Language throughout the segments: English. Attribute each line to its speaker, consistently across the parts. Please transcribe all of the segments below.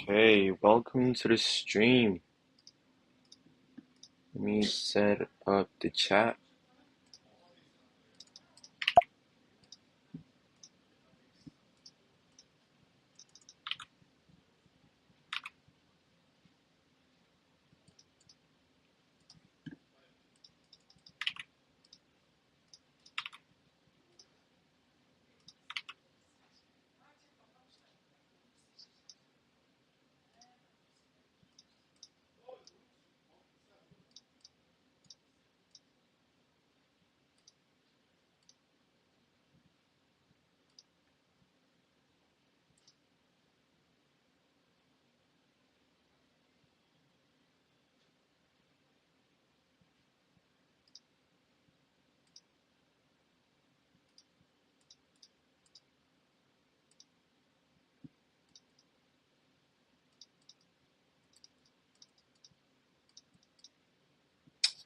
Speaker 1: Okay, welcome to the stream. Let me set up the chat.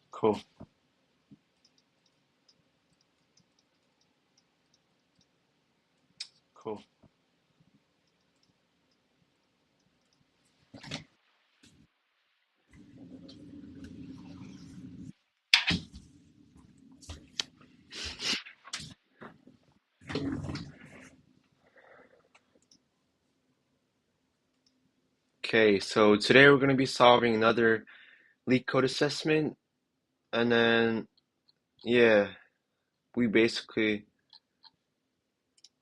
Speaker 1: Cool, cool. Okay, so today we're going to be solving another LeetCode assessment, and then, yeah, we basically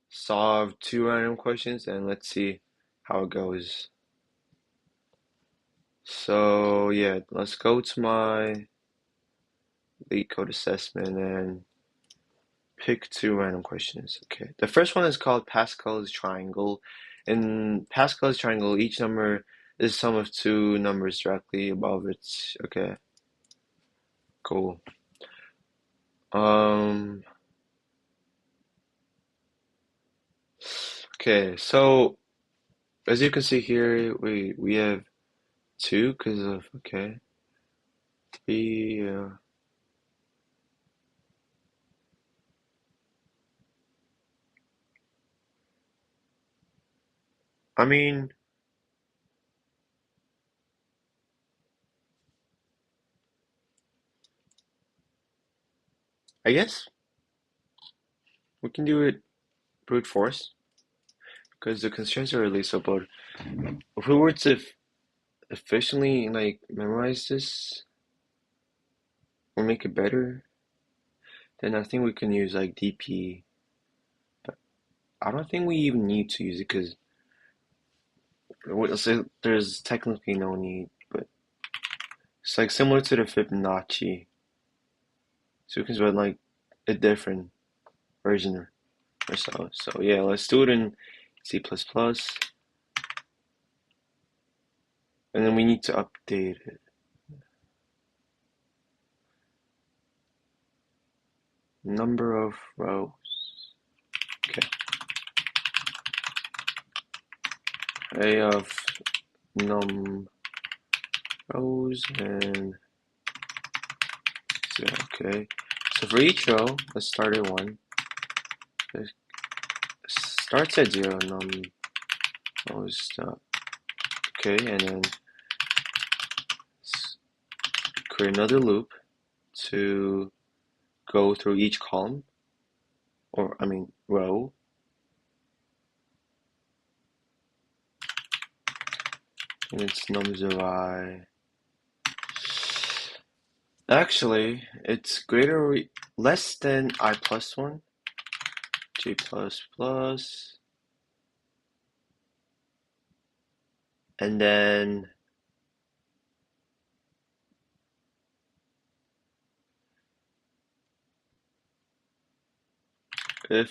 Speaker 1: solved two random questions, and let's see how it goes. So, yeah, let's go to my LeetCode assessment and pick two random questions. Okay, the first one is called Pascal's triangle. In Pascal's triangle, each number is the sum of two numbers directly above it. Okay, cool. Um, okay, so as you can see here, we have two because of okay, three. I mean, I guess we can do it brute force because the constraints are really so. But if we were to efficiently like memorize this or make it better, then I think we can use like DP. But I don't think we even need to use it because there's technically no need. But it's like similar to the Fibonacci. So we can do like a different version or so. So yeah, let's do it in C++. And then we need to update it. Number of rows. Okay. Array of num rows and zero. Okay. So for each row, let's start at one. It starts at zero, num rows stop. Okay, and then create another loop to go through each column, or I mean row. And it's num0I. Actually, it's greater or less than I plus one, j plus plus, and then if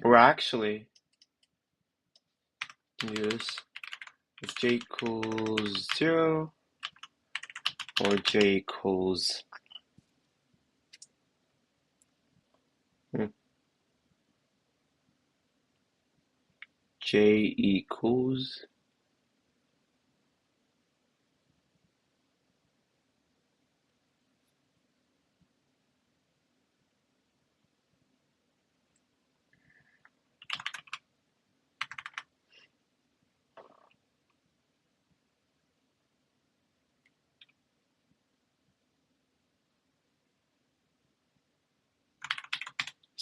Speaker 1: Or actually, use if j equals 0 or j equals j equals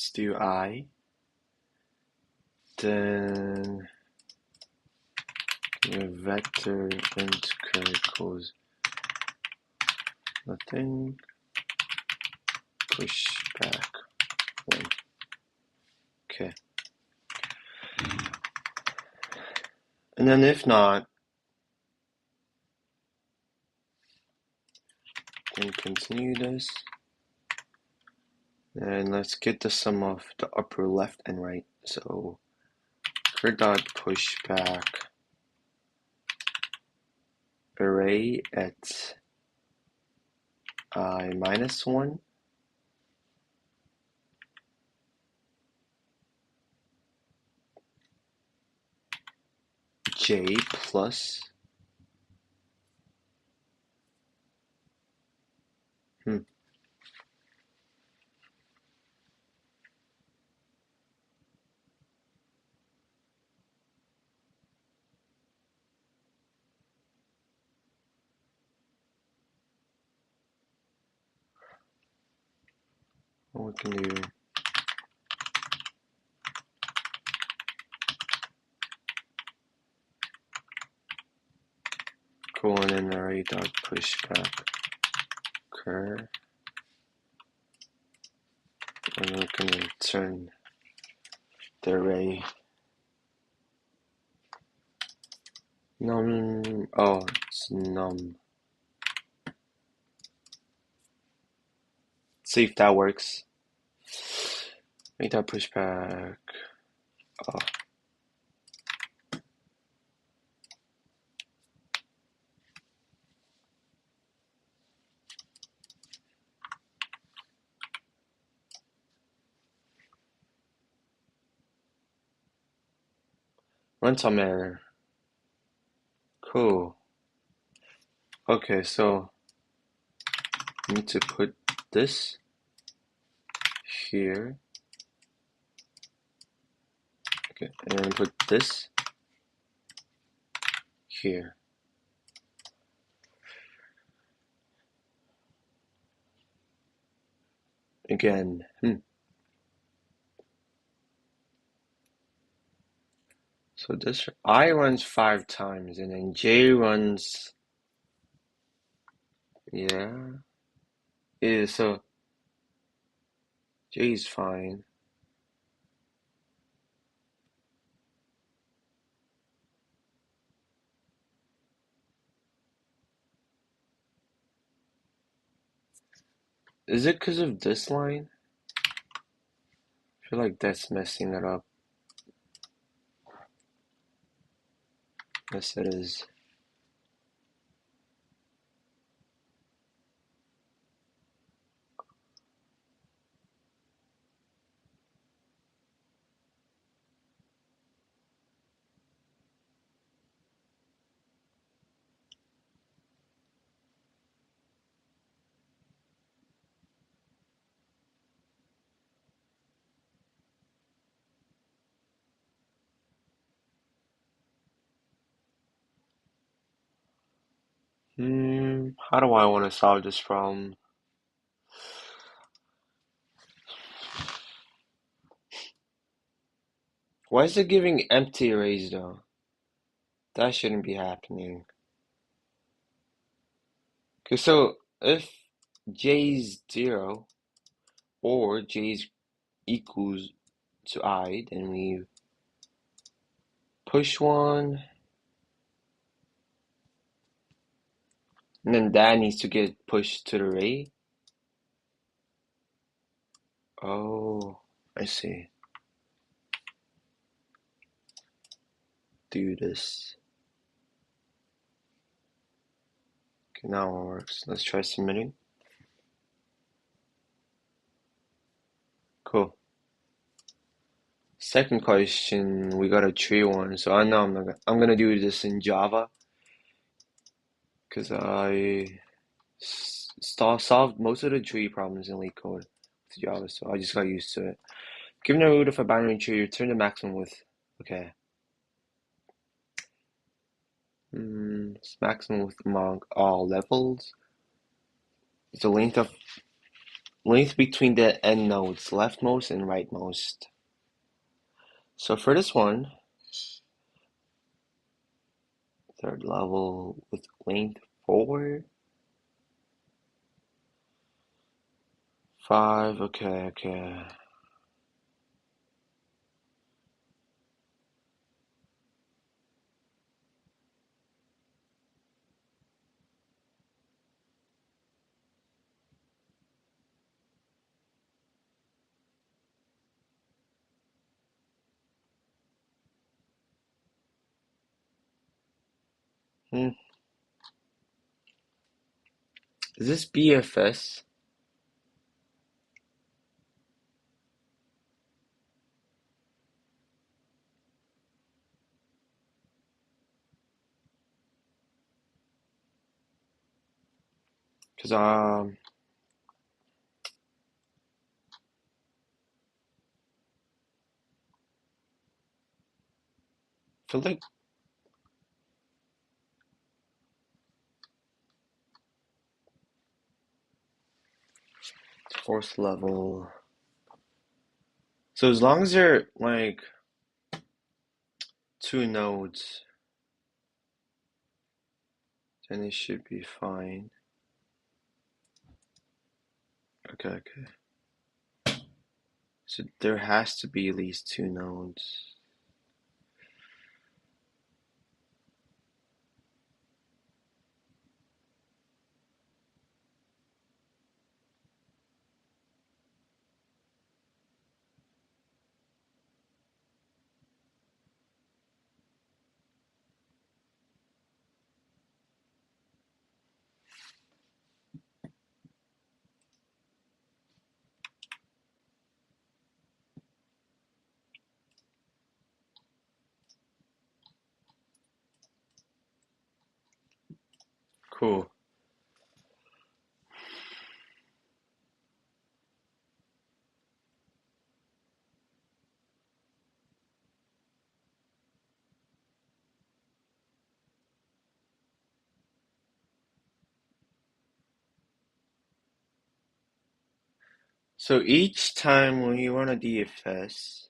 Speaker 1: let's do I, then a vector int curl equals nothing, push back 1. Okay. And then if not, then continue this. And let's get the sum of the upper left and right. So cur dot push back array at I minus 1, j plus what we can do colon and array dot push back cur, and we're gonna return the array num, oh, it's num. See if that works. Make that push back. Oh. Runtime error. Cool. Okay, so I need to put this here. Okay, and put this here. Again. So this I runs 5 times, and then J runs, yeah. Yeah, so J is fine. Is it because of this line? I feel like that's messing it up. Yes, it is. How do I want to solve this problem? Why is it giving empty arrays though? That shouldn't be happening. Okay, so if j is 0 or j is equals to I, then we push 1, and then that needs to get pushed to the array. Oh, I see. do this. Okay, now it works. Let's try submitting. Cool. Second question, we got a tree one, so I know I'm gonna do this in Java because I solved most of the tree problems in LeetCode with Java, so I just got used to it. Given the root of a binary tree, return the maximum with, okay. It's maximum with among all levels. It's the length between the end nodes, leftmost and rightmost. So for this one, third level with length 4, 5, okay. Hmm. Is this BFS? Because I feel like fourth level. So as long as they're like 2 nodes, then it should be fine. Okay. So there has to be at least 2 nodes. Cool. So each time when you run a DFS,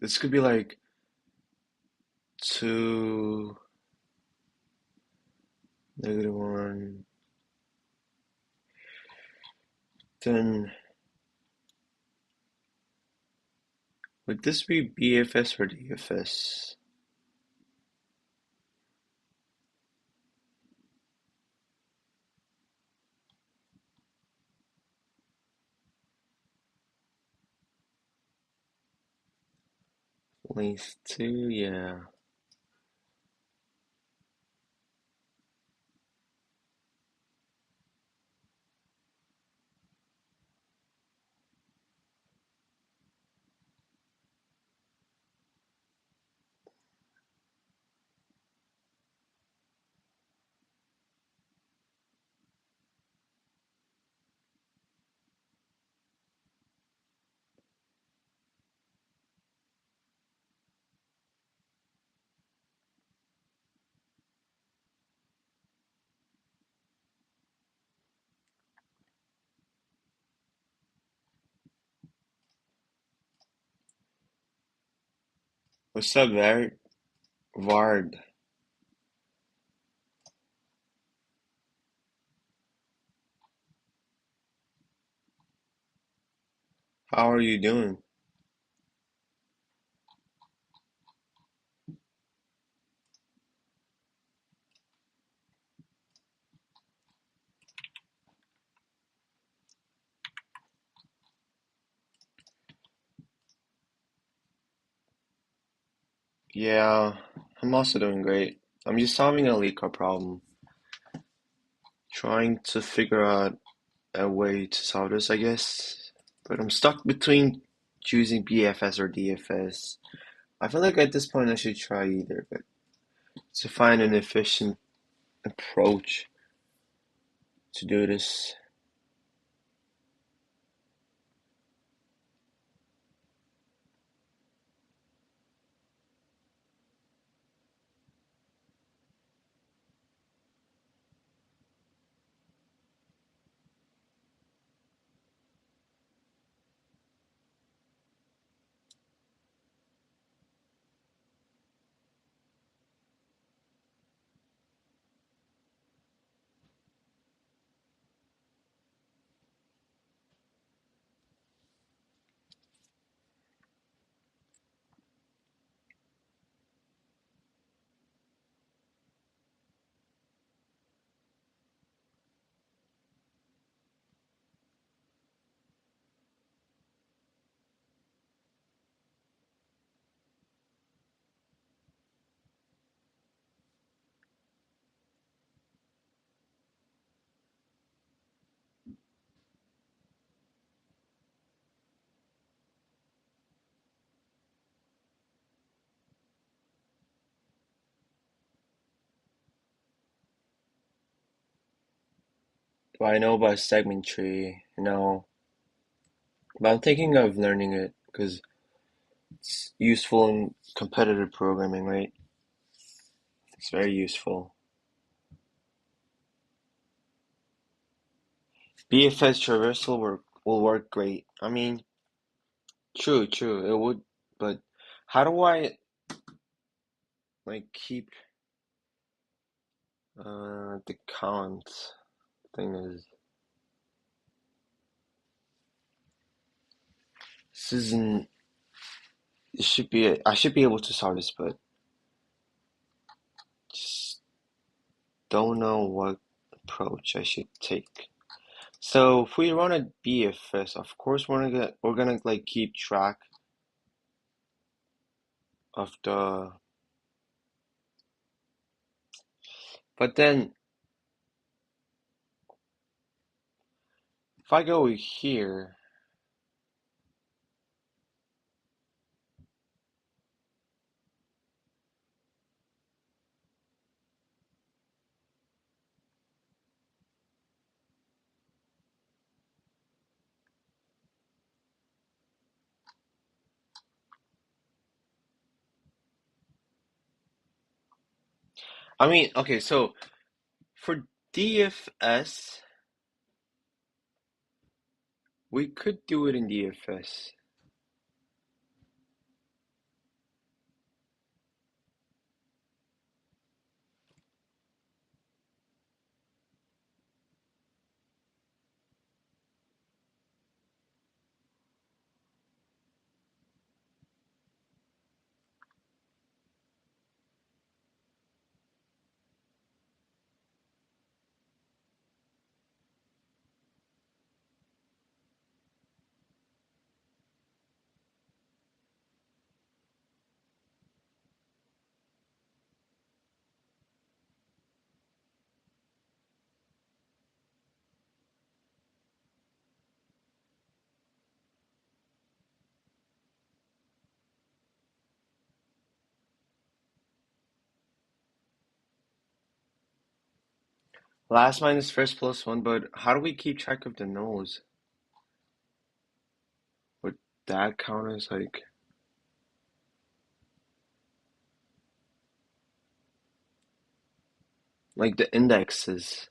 Speaker 1: this could be like 2, -1. Then would this be BFS or DFS? Length 2, yeah. What's up, Vard? How are you doing? Yeah, I'm also doing great. I'm just solving a leetcode problem, trying to figure out a way to solve this, I guess. But I'm stuck between choosing BFS or DFS. I feel like at this point I should try either, but to find an efficient approach to do this. Well, I know about segment tree, but I'm thinking of learning it because it's useful in competitive programming, right? It's very useful. BFS traversal will work great. I mean, true, it would, but how do I like keep the count thing is this isn't it should be I should be able to solve this, but just don't know what approach I should take. So if we run a BFS, of course we're gonna like keep track of the but then if I go here, I mean, okay, so for DFS, we could do it in DFS. Last minus first plus one, but how do we keep track of the nose? Would that count as like the indexes?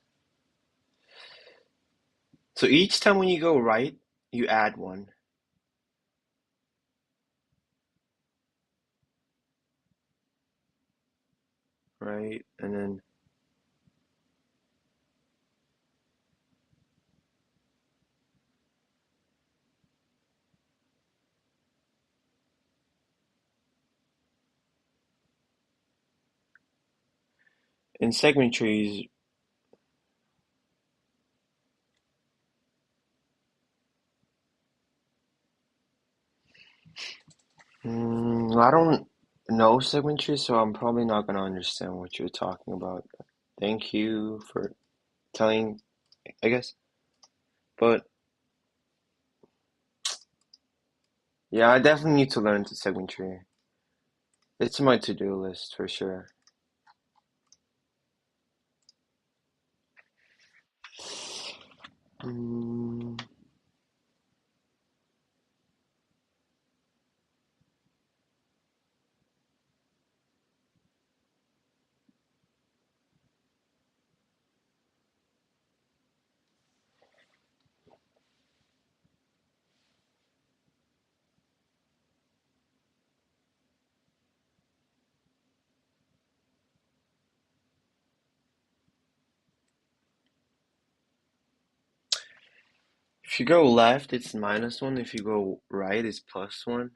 Speaker 1: So each time when you go right, you add one, right? And then in segment trees, I don't know segment trees, so I'm probably not gonna understand what you're talking about. Thank you for telling, I guess. But yeah, I definitely need to learn to segment tree. It's my to-do list for sure. Mm, if you go left, it's -1. If you go right, it's +1.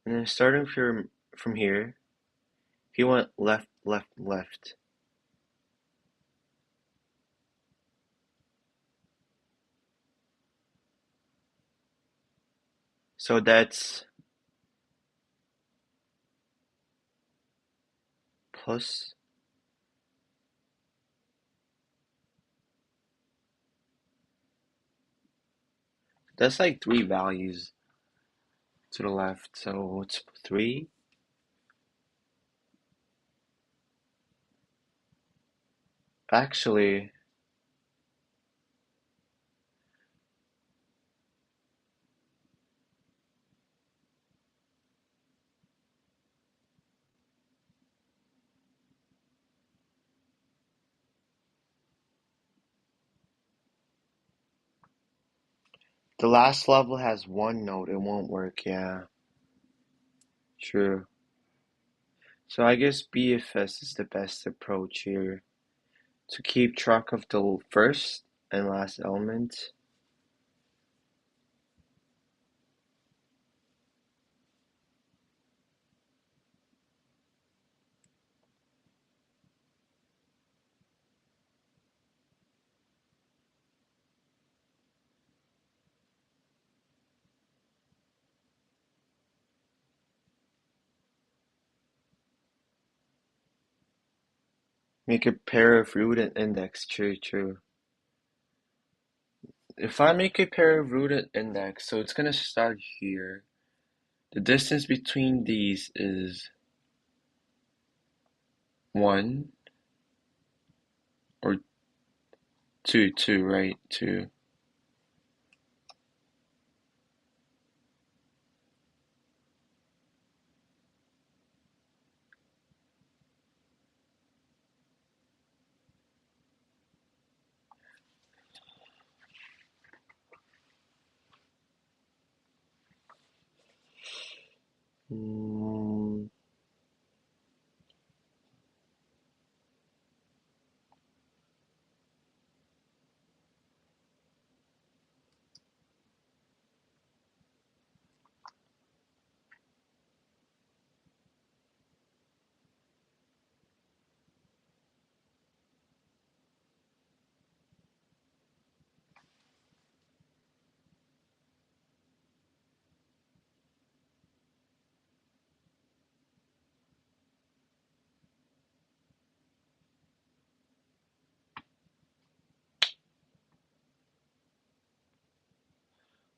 Speaker 1: And then starting from here, if you went left, left, left, so that's plus. That's like three values to the left. So it's 3. Actually, the last level has one node. It won't work. Yeah, true. So I guess BFS is the best approach here to keep track of the first and last element. Make a pair of root and index. True, true. If I make a pair of root and index, so it's gonna start here. The distance between these is 1 or 2, 2, right? 2. Mm,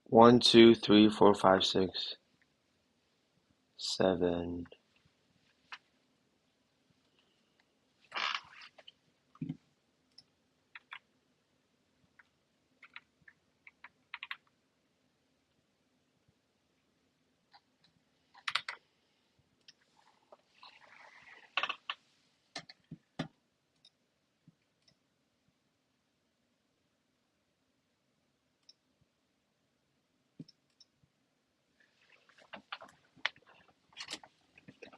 Speaker 1: 1, 2, 3, 4, 5, 6, 7.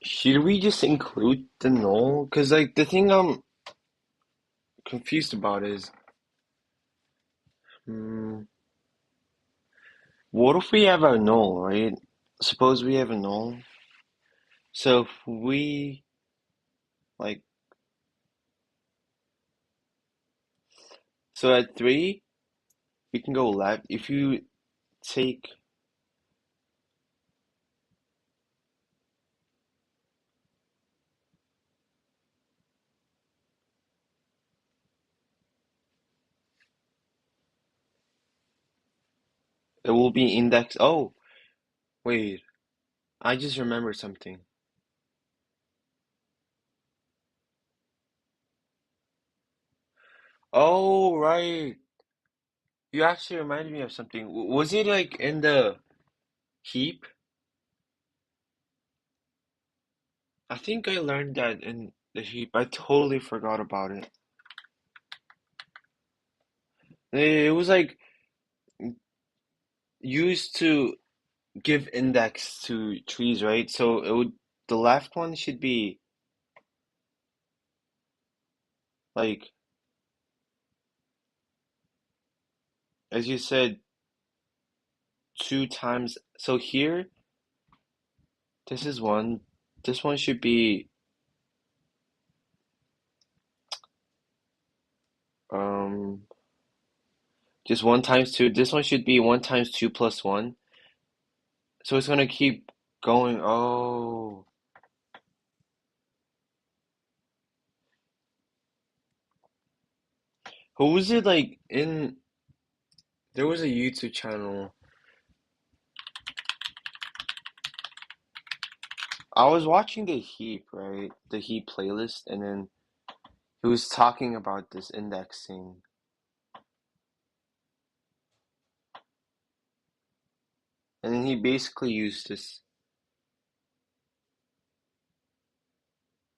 Speaker 1: Should we just include the null? Because, like, the thing I'm confused about is, hmm, what if we have a null, right? Suppose we have a null. So if we, like, So at 3, we can go left. If you take, it will be index. Oh, wait. I just remembered something. Oh, right. You actually reminded me of something. Was it like in the heap? I think I learned that in the heap. I totally forgot about it. It was like used to give index to trees, right? So it would the left one should be like as you said 2 times. So here this is 1. This one should be um just 1 times 2. This one should be 1 times 2 plus 1. So it's gonna keep going. Oh, who was it like in? There was a YouTube channel. I was watching the heap, right? The heap playlist, and then he was talking about this indexing. And then he basically used this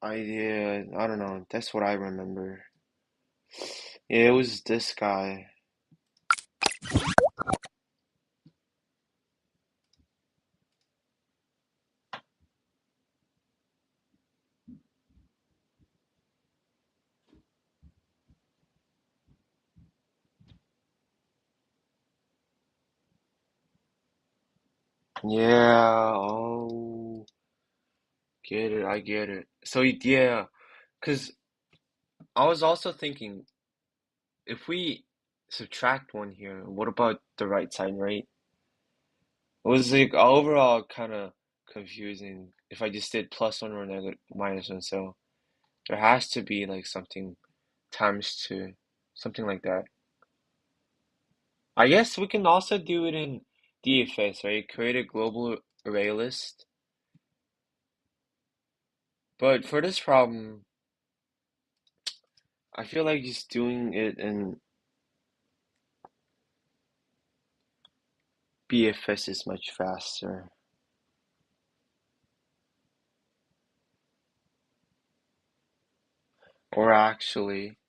Speaker 1: idea. I don't know. That's what I remember. Yeah, it was this guy. Yeah. Oh, get it. I get it. So yeah, because I was also thinking if we subtract 1 here, what about the right side, right? It was like overall kind of confusing if I just did +1 or negative -1. So there has to be like something times 2, something like that. I guess we can also do it in DFS, right? Create a global array list. But for this problem, I feel like just doing it in BFS is much faster. Or actually,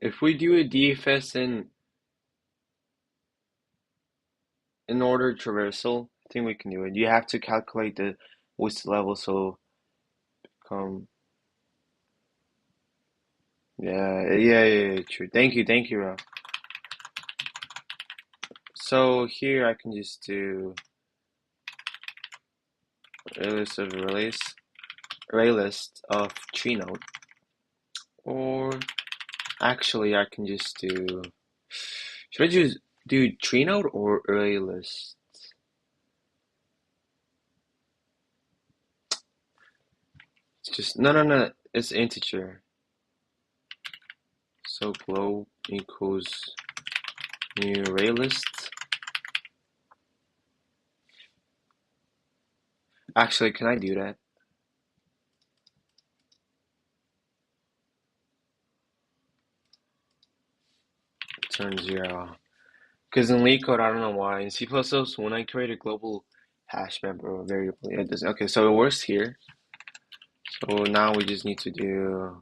Speaker 1: if we do a DFS in order traversal, I think we can do it. You have to calculate the width level, so come. Yeah, true. Thank you, Rob. So here I can just do a list of array list of tree node, or actually I can just do. Should I just do tree node or array list? It's just no. It's integer. So globe equals new array list. Actually, can I do that? Turn 0. Because in LeetCode, I don't know why. In C++, when I create a global hash map or variable, it doesn't. Okay, so it works here. So now we just need to do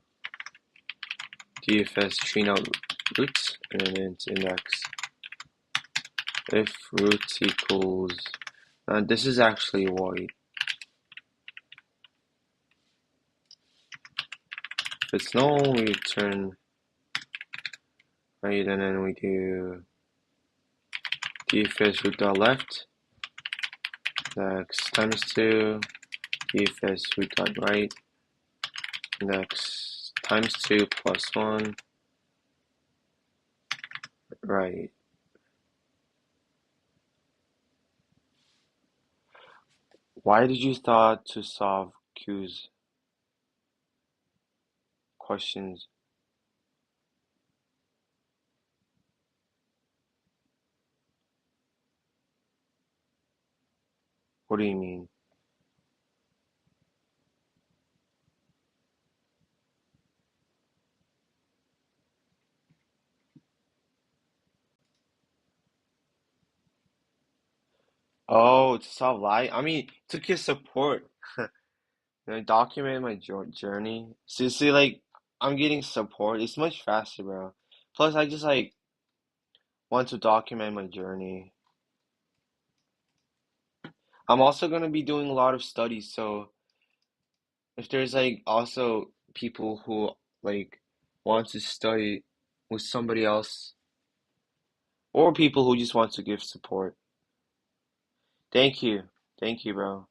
Speaker 1: DFS tree node roots, and then it's index. If roots equals, this is actually void. If it's null, we return right, and then we do DFS root dot left. X times 2, if we got right. X times 2 plus 1, right. Why did you thought to solve Q's questions? What do you mean? Oh, to solve life? I mean, to get support. Document my journey. See, like, I'm getting support. It's much faster, bro. Plus, I just, like, want to document my journey. I'm also gonna be doing a lot of studies, so if there's, like, also people who, like, want to study with somebody else, or people who just want to give support. Thank you. Thank you, bro.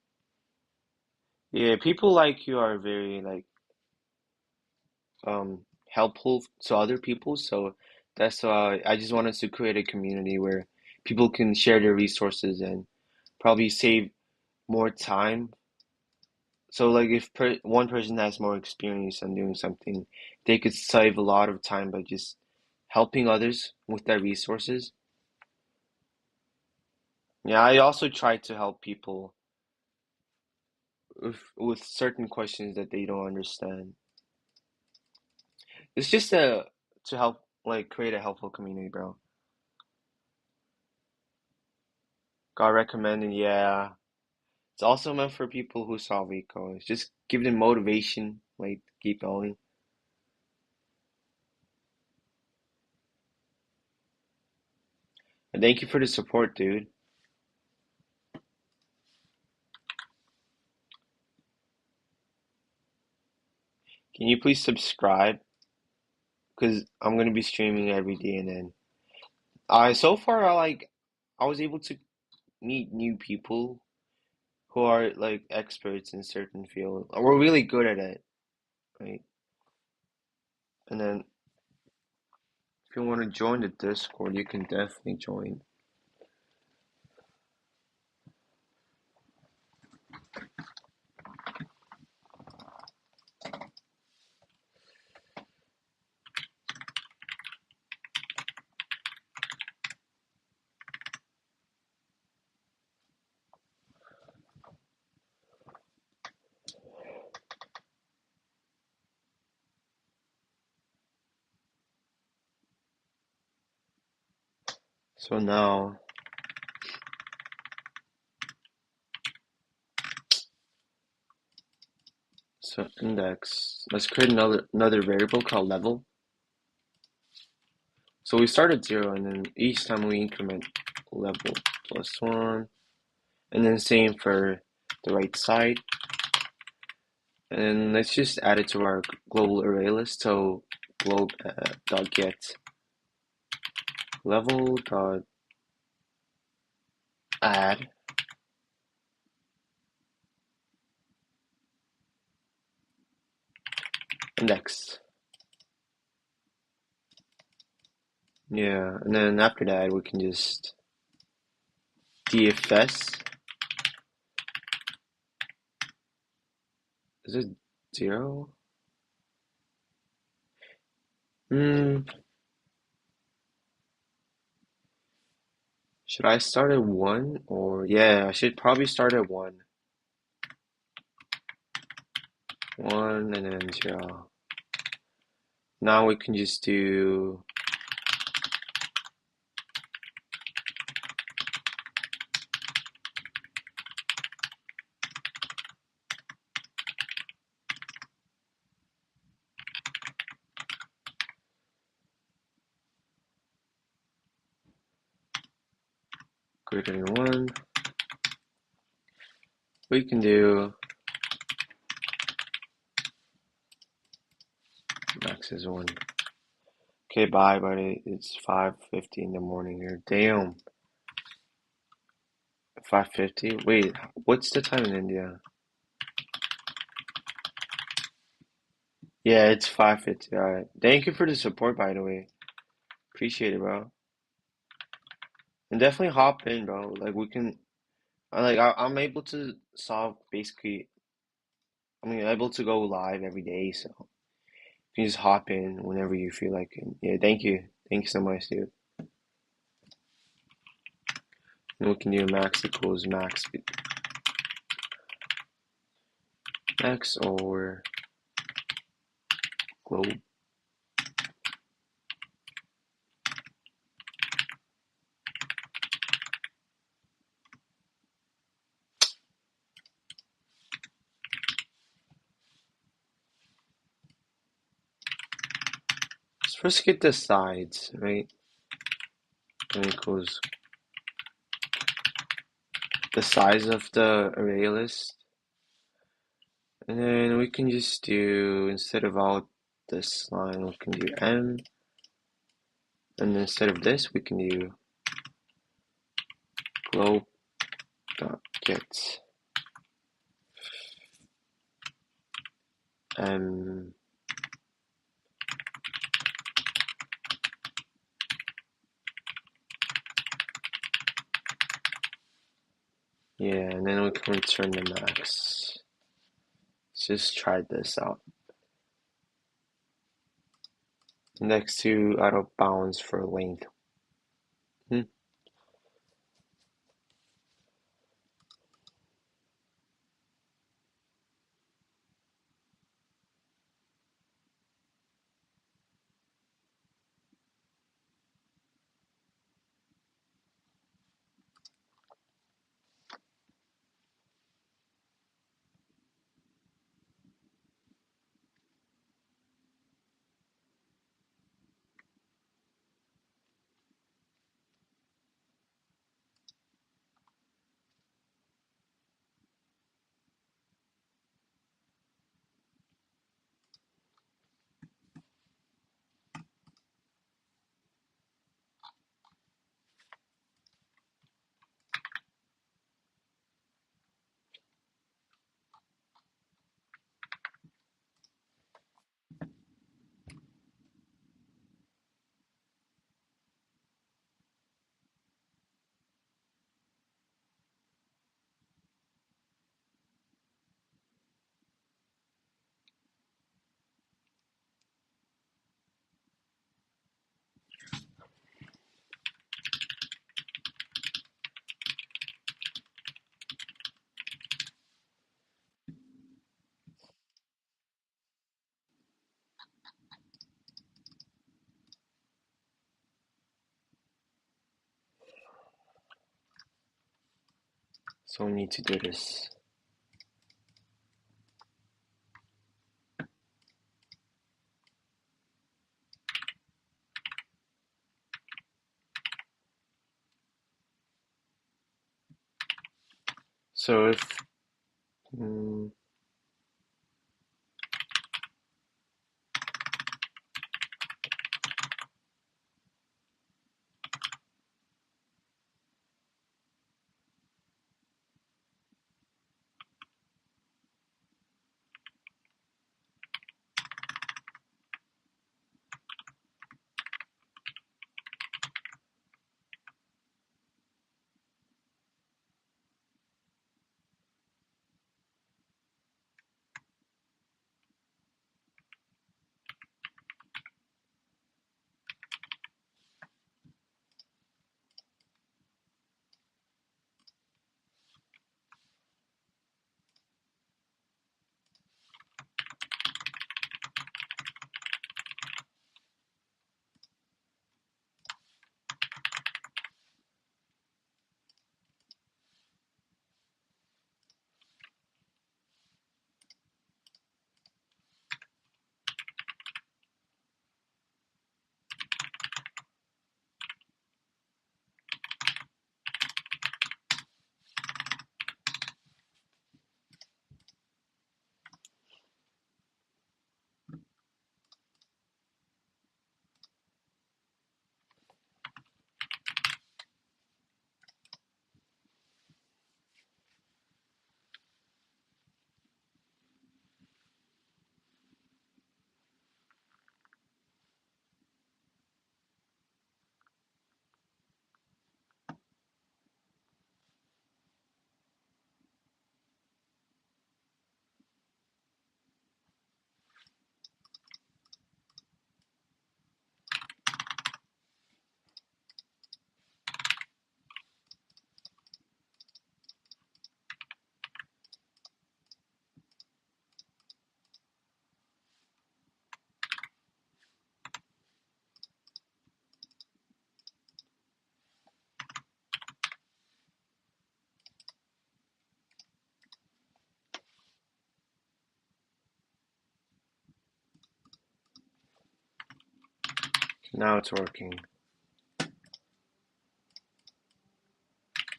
Speaker 1: Yeah, people like you are very, like, helpful to other people. So that's why I just wanted to create a community where people can share their resources and probably save more time. So like if one person has more experience on doing something, they could save a lot of time by just helping others with their resources. Yeah, I also try to help people with certain questions that they don't understand. It's just to help like create a helpful community, bro. Got recommended, yeah. It's also meant for people who solve eco. Just give them motivation, like keep going. And thank you for the support, dude. Can you please subscribe? Because I'm gonna be streaming every day, and then so far I was able to meet new people who are like experts in certain field. We're really good at it, right? And then if you want to join the Discord, you can definitely join. So now, so index. Let's create another variable called level. So we start at 0, and then each time we increment level plus 1, and then same for the right side. And then let's just add it to our global array list. So globe dot get level dot add index. Yeah, and then after that we can just DFS. Is it 0? Hmm. Should I start at 1 or yeah, I should probably start at 1. 1 and then 0. Now we can just do greater than 1. We can do max is 1. Okay, bye, buddy. It's 5:50 in the morning here. Damn. 5:50. Wait, what's the time in India? Yeah, it's 5:50. All right. Thank you for the support, by the way. Appreciate it, bro. And definitely hop in, bro. Like we can, I'm able to solve basically. I mean, able to go live every day, so you can just hop in whenever you feel like it. Yeah, thank you. Thank you so much, dude. And we can do max equals max or globe. Let's first get the sides, right? And equals the size of the array list. And then we can just do, instead of all this line, we can do m. And instead of this, we can do globe.get m. Yeah, and then we can return the max. Let's just try this out. Index 2 out of bounds for length. So we need to do this. So if Now it's working.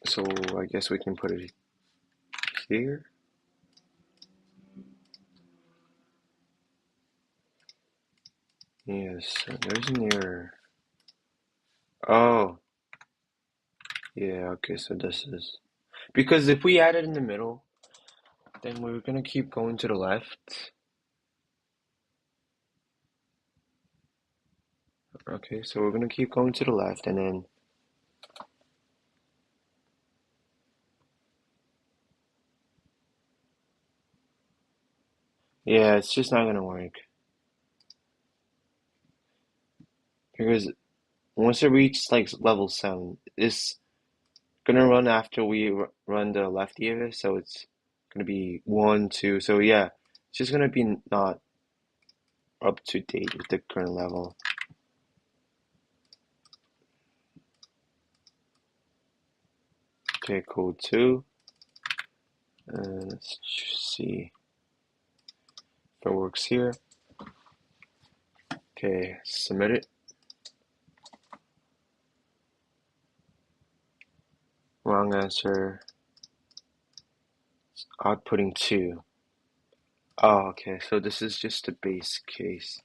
Speaker 1: So I guess we can put it here. Yes, there's an error. Oh, yeah, okay, so this is... Because if we add it in the middle, then we're gonna keep going to the left. Okay, so we're gonna keep going to the left and then... Yeah, it's just not gonna work. Because once it reaches like level 7, it's gonna run after we run the left EVA, so it's gonna be 1, 2, so yeah, it's just gonna be not up to date with the current level. Okay, code 2, and let's see if it works here. Okay, submit it. Wrong answer. Outputting 2. Oh, okay, so this is just the base case.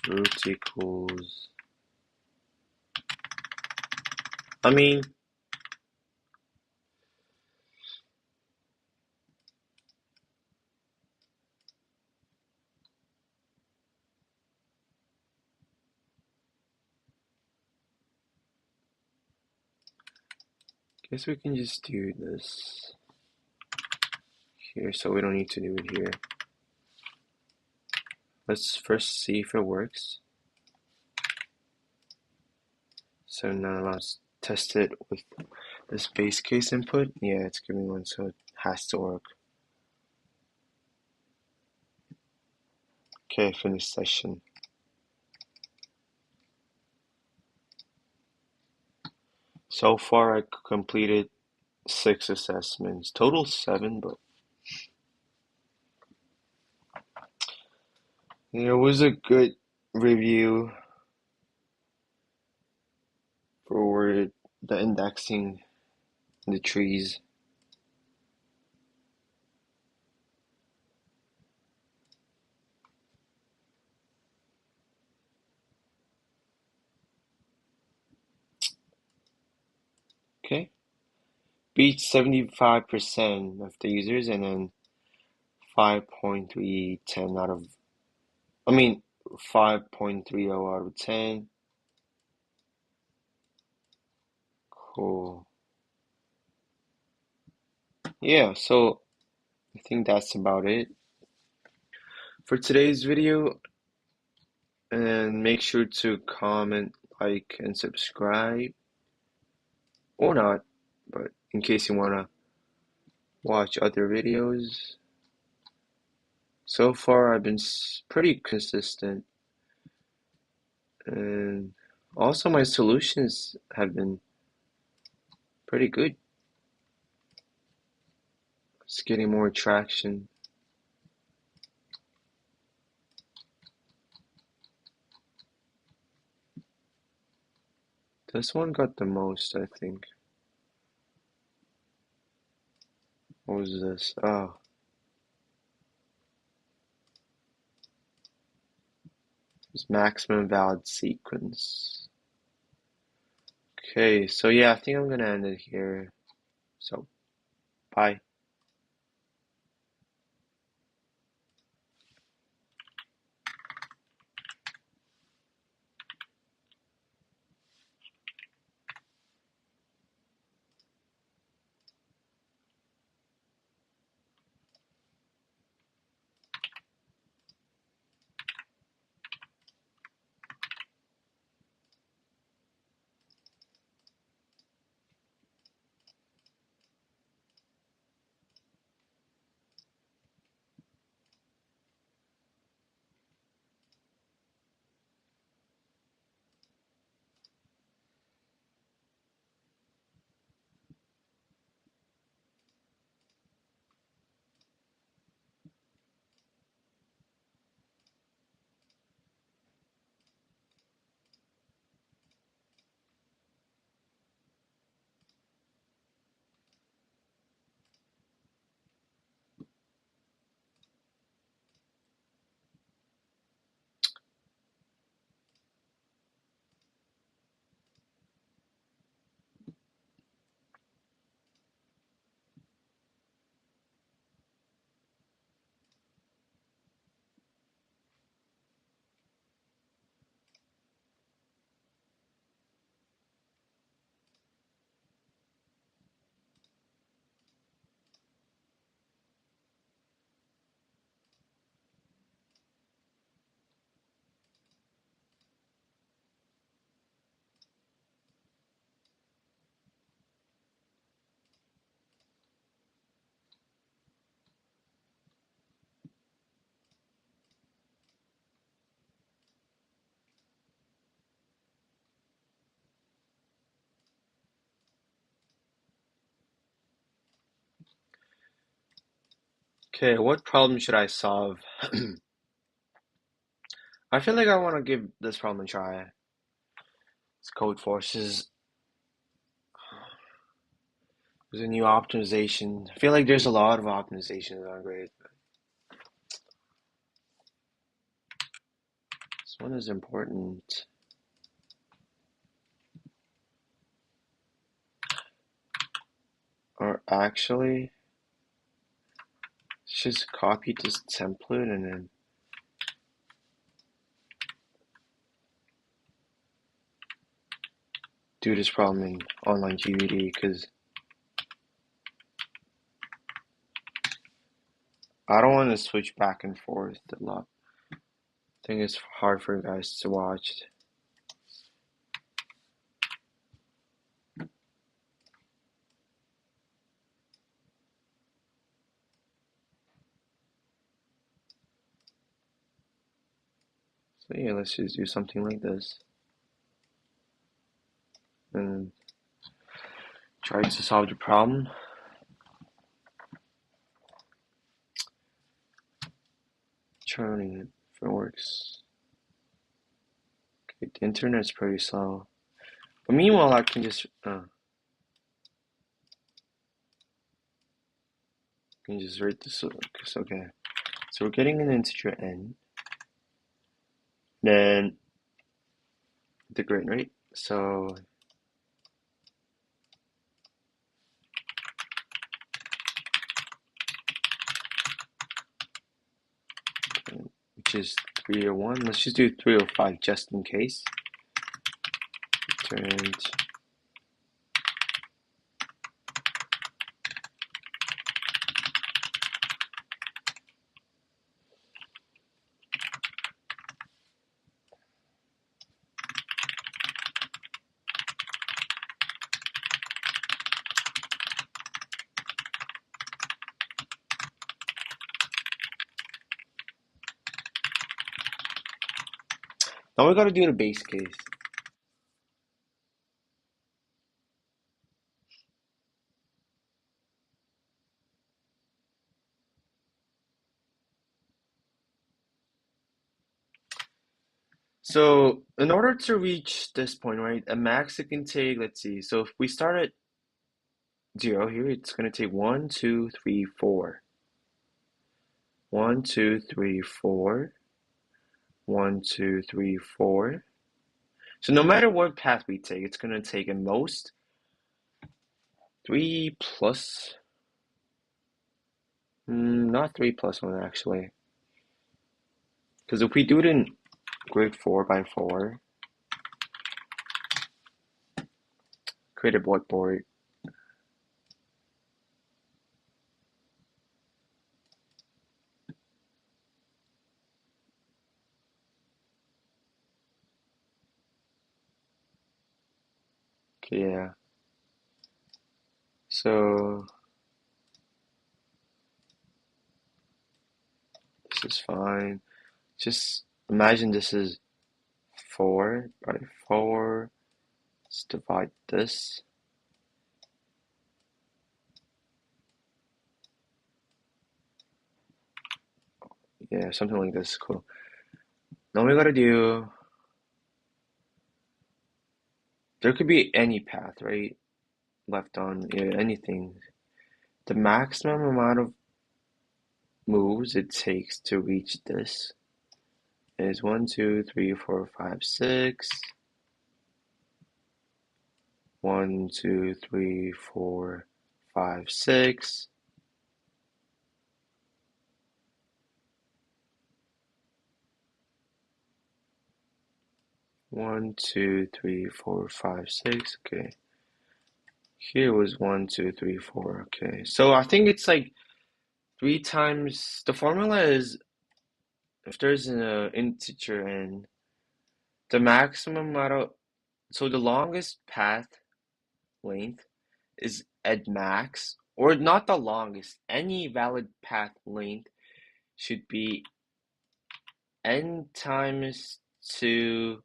Speaker 1: Root equals... I mean, guess we can just do this here, so we don't need to do it here. Let's first see if it works. So now let's test it with this base case input. Yeah, it's giving one, so it has to work. Okay, finish session. So far, I completed 6 assessments. Total 7, but it was a good review for the indexing in the trees. Okay, beat 75% of the users, and then 5.310 out of, I mean, 5.30 out of 10. Cool. Yeah, so I think that's about it for today's video. And make sure to comment, like, and subscribe, or not, but in case you want to watch other videos. So far, I've been pretty consistent, and also my solutions have been pretty good. It's getting more traction. This one got the most, I think. What was this? Oh, it's maximum valid sequence. Okay, so yeah, I think I'm gonna end it here. So, bye. Okay, what problem should I solve? I feel like I want to give this problem a try. It's code forces. There's a new optimization. I feel like there's a lot of optimizations on grade. This one is important. Or actually, let's just copy this template and then do this problem in online GUD because I don't want to switch back and forth a lot. I think it's hard for you guys to watch. So yeah, let's just do something like this. And try to solve the problem. Trying if it works. Okay, the internet's pretty slow. But meanwhile, I can just write this. Okay, so we're getting an integer n, then the grid, right? So which is 301. Let's just do 305 just in case. Returned. Now we gotta do the base case. So in order to reach this point, right, a max it can take, let's see, so if we start at 0 here, it's gonna take 1, 2, 3, 4. 1, 2, 3, 4. 1, 2, 3, 4. So no matter what path we take, it's gonna take at most 3 plus, not 3 plus 1 actually. Because if we do it in grid 4 by 4, create a blackboard. Okay, yeah. So this is fine. Just imagine this is 4 by 4. Let's divide this. Yeah, something like this. Cool. Now we gotta do. There could be any path, right? Left on, yeah, anything. The maximum amount of moves it takes to reach this is 1, 2, 3, 4, 5, 6. 1, 2, 3, 4, 5, 6. 1, 2, 3, 4, 5, 6. Okay. Here was 1, 2, 3, 4. Okay. So I think it's like 3 times. The formula is if there's an integer n, the maximum amount of. So the longest path length is at max, or not the longest. Any valid path length should be n times 2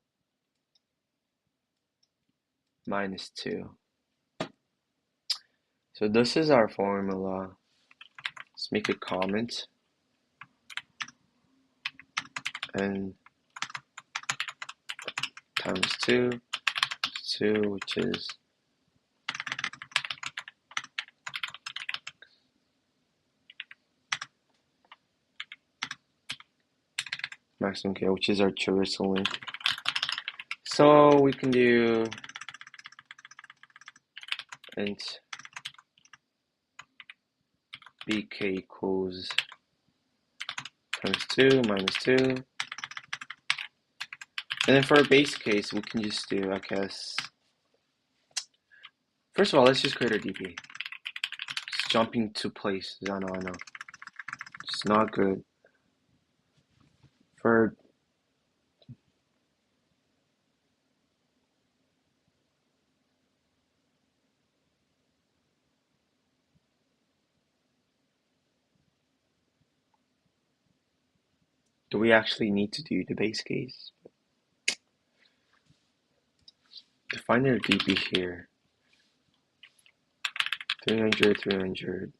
Speaker 1: minus 2. So this is our formula. Let's make a comment. And times 2, which is maximum k, which is our traversal length. So we can do int bk equals times 2 minus 2. And then for our base case, we can just do, I guess, first of all, let's just create our DP. Just jumping to places, I know. It's not good. For do we actually need to do the base case? Define our DP here. 300, 300.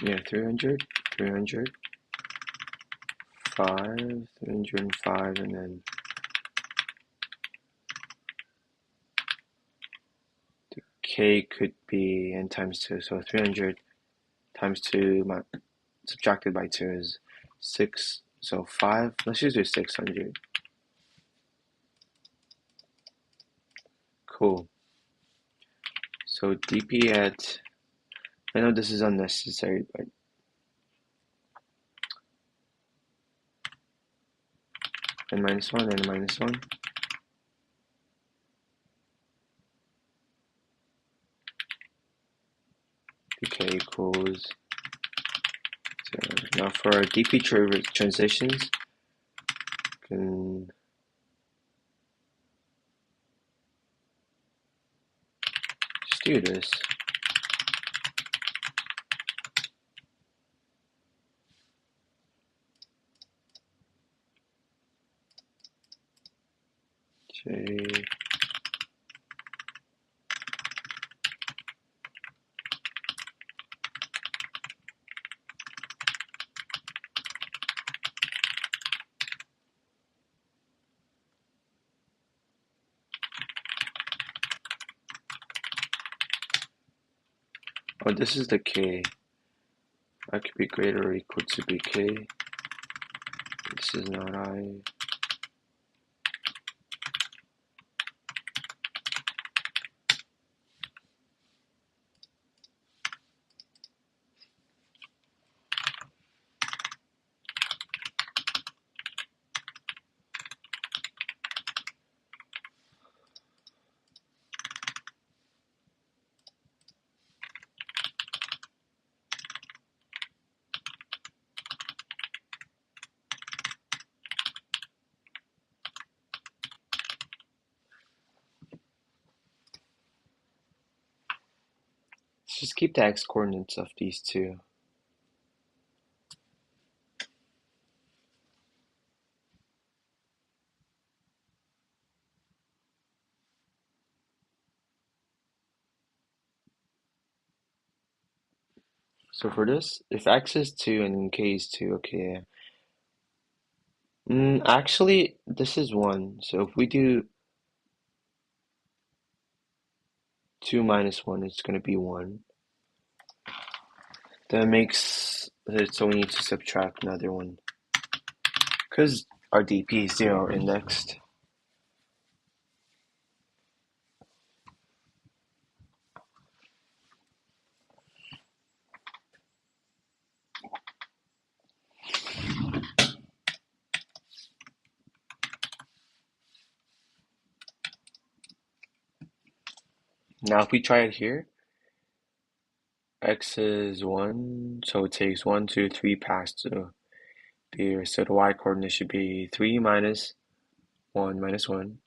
Speaker 1: Yeah, 300, 300, 5, 305, and then the K could be n times 2. So 300 times 2 subtracted by 2 is 6. So 5. Let's just do 600. Cool. So DP at, I know this is unnecessary, but n minus 1, n minus 1. DK equals 0. Now for our DP transitions, we can just do this. J. Oh, this is the K. I could be greater or equal to BK. This is not I. Let's just keep the x coordinates of these two. So for this, if x is 2 and then k is 2, okay. Actually, this is 1. So if we do 2 minus 1, it's going to be 1. That makes it so we need to subtract another one. Because our DP is 0 indexed. Now if we try it here, x is 1, so it takes 1, 2, 3 past to here. So the y coordinate should be 3 minus 1 minus 1.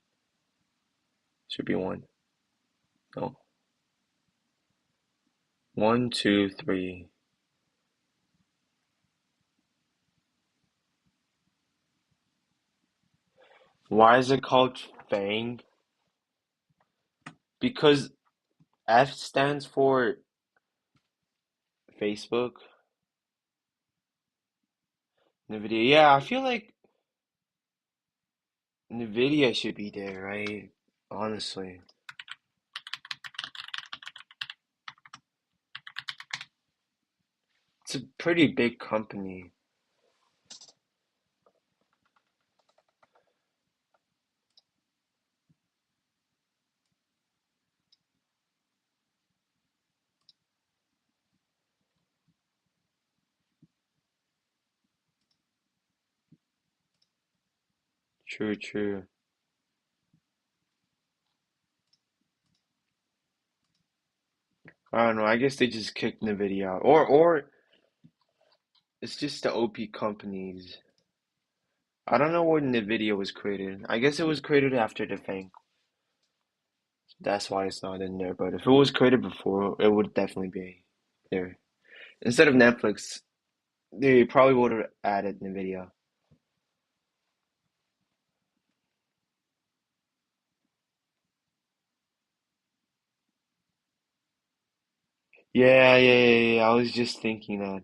Speaker 1: Should be 1. No. 1, 2, 3. Why is it called FAANG? Because F stands for Facebook, Nvidia. Yeah, I feel like Nvidia should be there, right? Honestly, it's a pretty big company. True, true. I don't know. I guess they just kicked Nvidia out, or it's just the OP companies. I don't know when Nvidia was created. I guess it was created after the FAANG. That's why it's not in there. But if it was created before, it would definitely be there. Instead of Netflix, they probably would have added Nvidia. Yeah. I was just thinking that.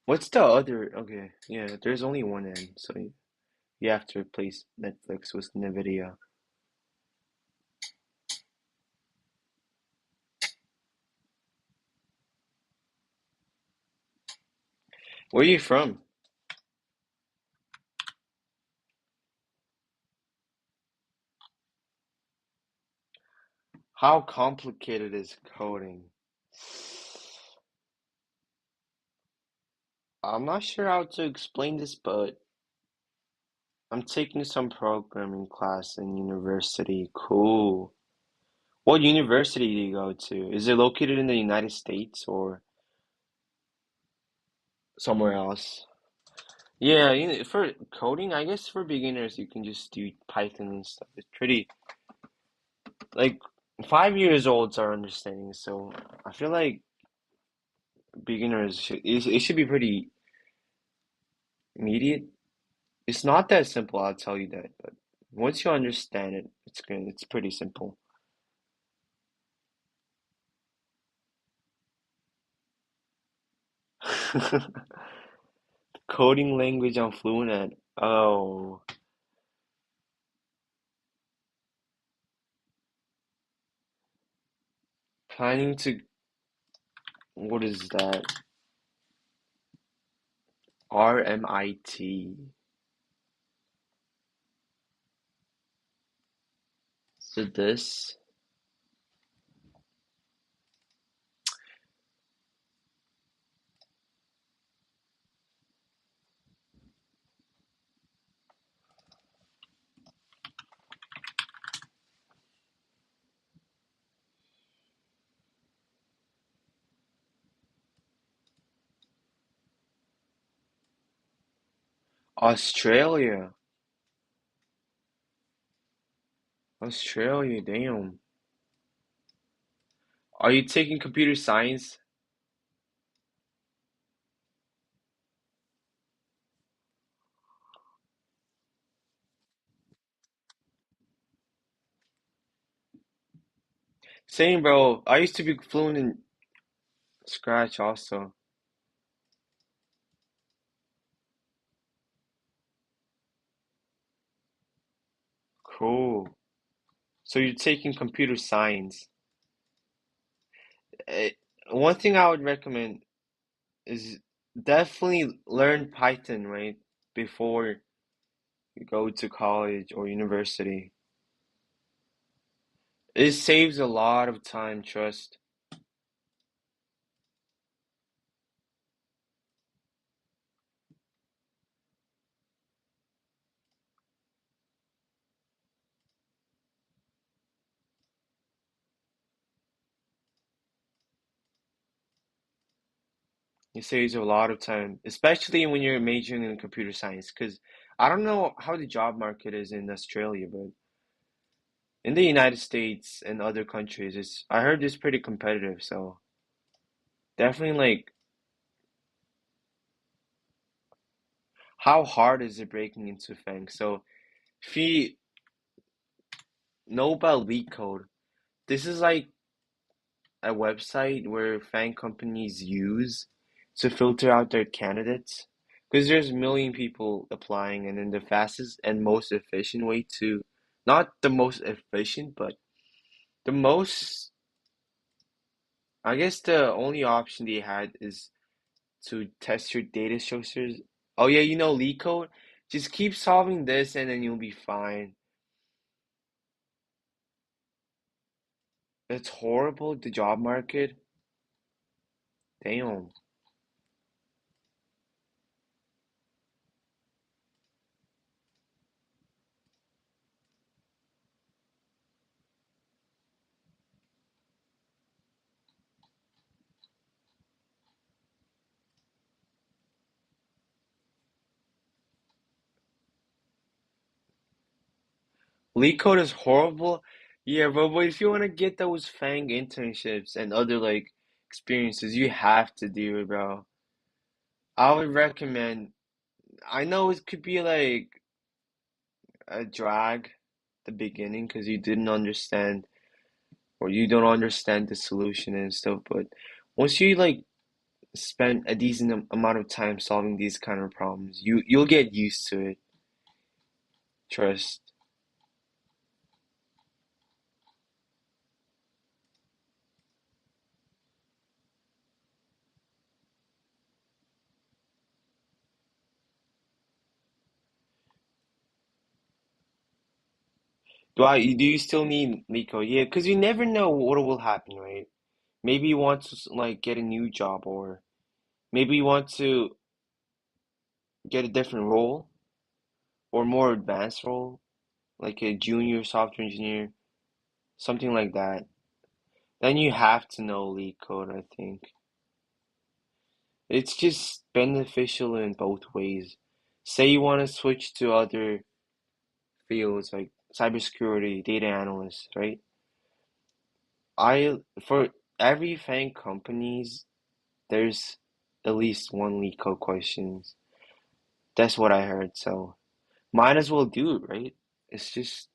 Speaker 1: What's the other? Okay, yeah, there's only one end, so you have to replace Netflix with Nvidia. Where are you from? How complicated is coding? I'm not sure how to explain this, but I'm taking some programming class in university. Cool. What university do you go to? Is it located in the United States or somewhere else? Yeah, for coding, I guess for beginners, you can just do Python and stuff. It's pretty, like, 5 years olds are understanding, so I feel like it should be pretty immediate. It's not that simple, I'll tell you that, but once you understand it, it's good. It's pretty simple. Coding language I'm fluent at. Oh, planning to, what is that? RMIT. So this, Australia. Australia, damn. Are you taking computer science? Same, bro. I used to be fluent in Scratch also. Cool. So you're taking computer science. Eh, One thing I would recommend is definitely learn Python, right? Before you go to college or university. It saves a lot of time, trust. It saves a lot of time, especially when you're majoring in computer science. Because I don't know how the job market is in Australia, but in the United States and other countries, I heard it's pretty competitive. So definitely, like, how hard is it breaking into FAANG? So if you know about LeetCode, this is like a website where FAANG companies use to filter out their candidates. Because there's a million people applying, and then the fastest and most efficient way to, not the most efficient, but the most, I guess the only option they had is to test your data structures. Oh yeah, you know LeetCode? Just keep solving this and then you'll be fine. It's horrible, the job market. Damn. LeetCode is horrible. Yeah, but if you want to get those FANG internships and other like experiences, you have to do it, bro. I would recommend. I know it could be like a drag at the beginning because you didn't understand or you don't understand the solution and stuff, but once you like spend a decent amount of time solving these kind of problems, you'll get used to it. Trust. Do you still need Nico? Yeah, because you never know what will happen, right? Maybe you want to like get a new job, or maybe you want to get a different role or more advanced role, like a junior software engineer, something like that. Then you have to know lead code, I think. It's just beneficial in both ways. Say you want to switch to other fields like cybersecurity, data analyst, right? For every FANG companies, there's at least one lead code questions. That's what I heard, so might as well do it, right? It's just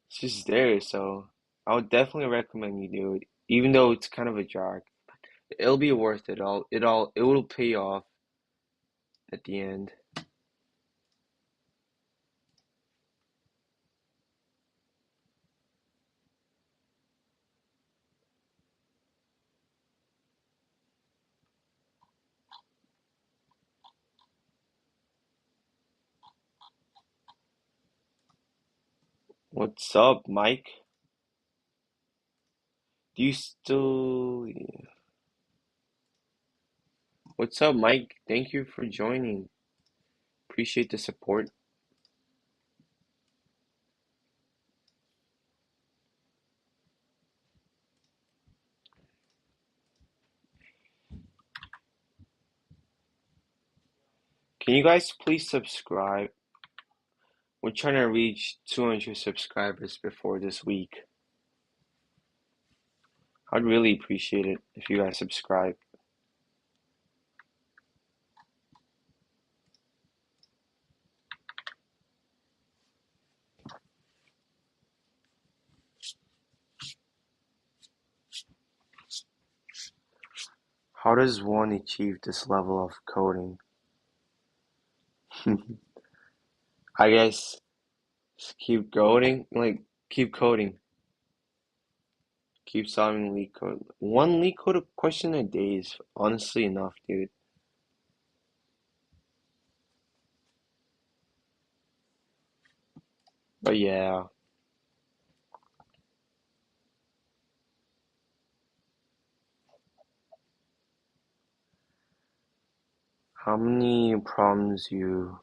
Speaker 1: it's just there, so I would definitely recommend you do it, even though it's kind of a drag. It'll be worth it. It will pay off at the end. What's up, Mike? Do you still? What's up, Mike? Thank you for joining. Appreciate the support. Can you guys please subscribe? We're trying to reach 200 subscribers before this week. I'd really appreciate it if you guys subscribe. How does one achieve this level of coding? I guess just keep coding, like keep coding, keep solving leak code. One leak code question a day is honestly enough, dude. But yeah, how many problems you?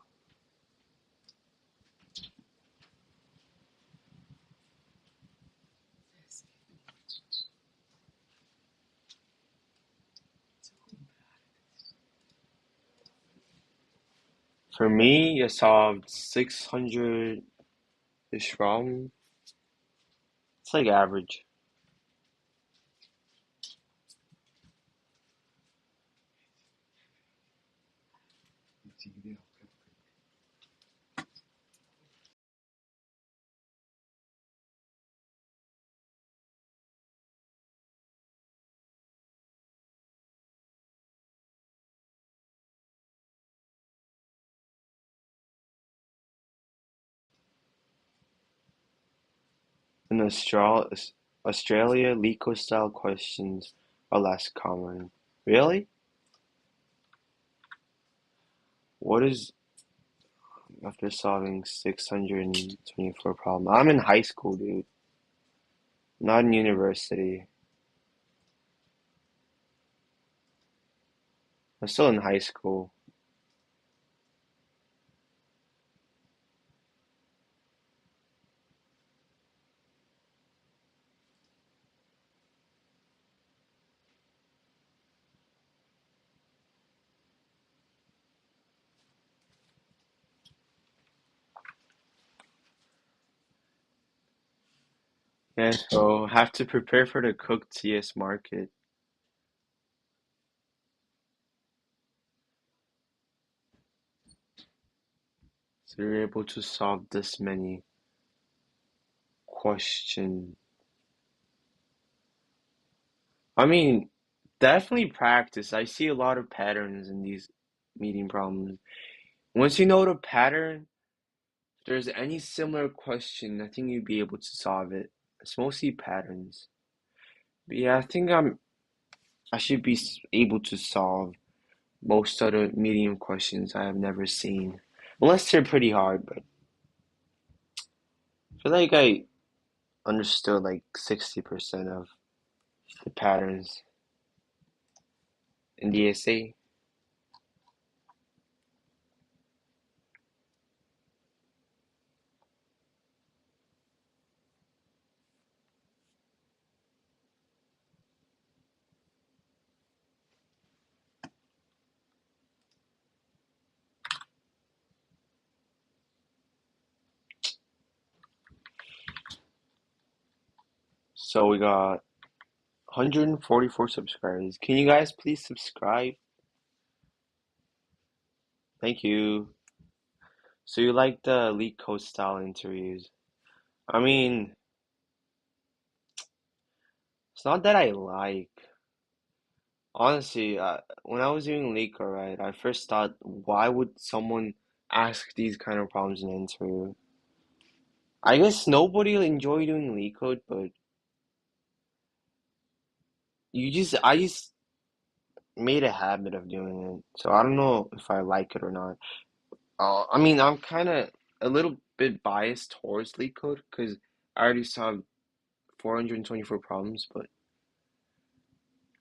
Speaker 1: For me, I solved 600-ish problem. It's like average. In Australia, leetcode-style questions are less common. Really? What is after solving 624 problems? I'm in high school, dude. Not in university. I'm still in high school. Yeah, so have to prepare for the cooked CS market. So you're able to solve this many questions. I mean, definitely practice. I see a lot of patterns in these meeting problems. Once you know the pattern, if there's any similar question, I think you'd be able to solve it. It's mostly patterns. But yeah, I should be able to solve most of the medium questions I have never seen. Unless they're pretty hard, but I feel like I understood like 60% of the patterns in the essay. So we got 144 subscribers. Can you guys please subscribe? Thank you. So you like the leak code style interviews? I mean, it's not that I like. Honestly, when I was doing leak code, right, I first thought, why would someone ask these kind of problems in an interview? I guess nobody will enjoy doing leak code, but I just made a habit of doing it. So I don't know if I like it or not. I mean, I'm kind of a little bit biased towards leak code because I already solved 424 problems, but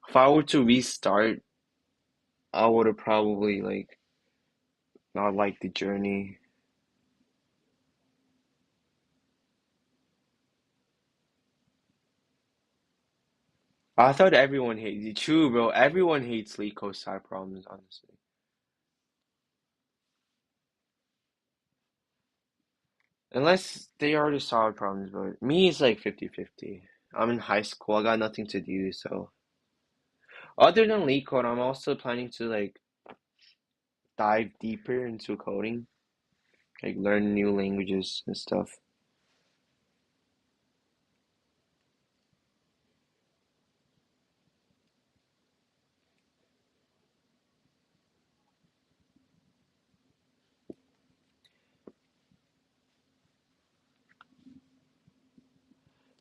Speaker 1: if I were to restart, I would have probably like not liked the journey. I thought everyone hates it. True, bro. Everyone hates leak code side problems, honestly. Unless they already solved problems, but me, it's like 50-50. I'm in high school, I got nothing to do, so. Other than leak code, I'm also planning to like dive deeper into coding, like learn new languages and stuff.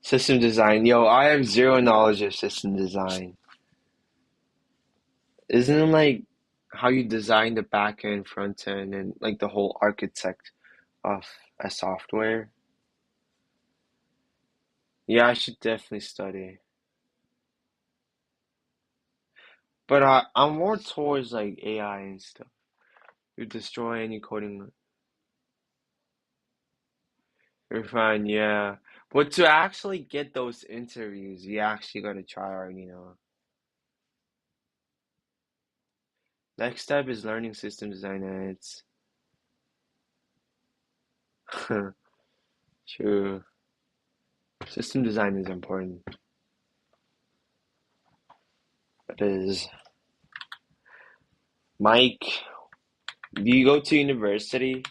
Speaker 1: System design. Yo, I have zero knowledge of system design. Isn't it like how you design the back end, front end, and like the whole architect of a software? Yeah, I should definitely study. But I'm more towards like AI and stuff. You destroy any coding, you're fine, yeah. But to actually get those interviews, you actually gotta try hard. Next step is learning system design, and it's true. System design is important. It is. Mike, Do you go to university?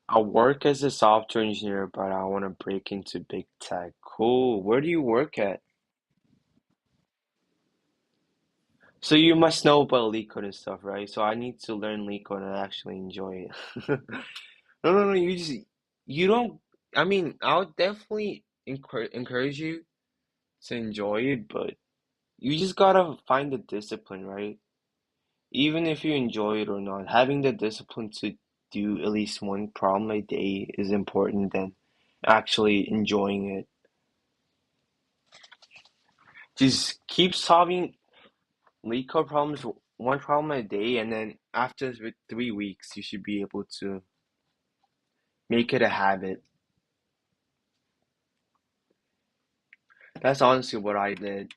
Speaker 1: I work as a software engineer, but I want to break into big tech. Cool. Where do you work at? So you must know about leetcode and stuff, right? So I need to learn leetcode and actually enjoy it. No, no, no. You don't. I mean, I would definitely encourage you to enjoy it, but you just gotta find the discipline, right? Even if you enjoy it or not, having the discipline to do at least one problem a day is important than actually enjoying it. Just keep solving leak code problems, one problem a day, and then after 3 weeks, you should be able to make it a habit. That's honestly what I did.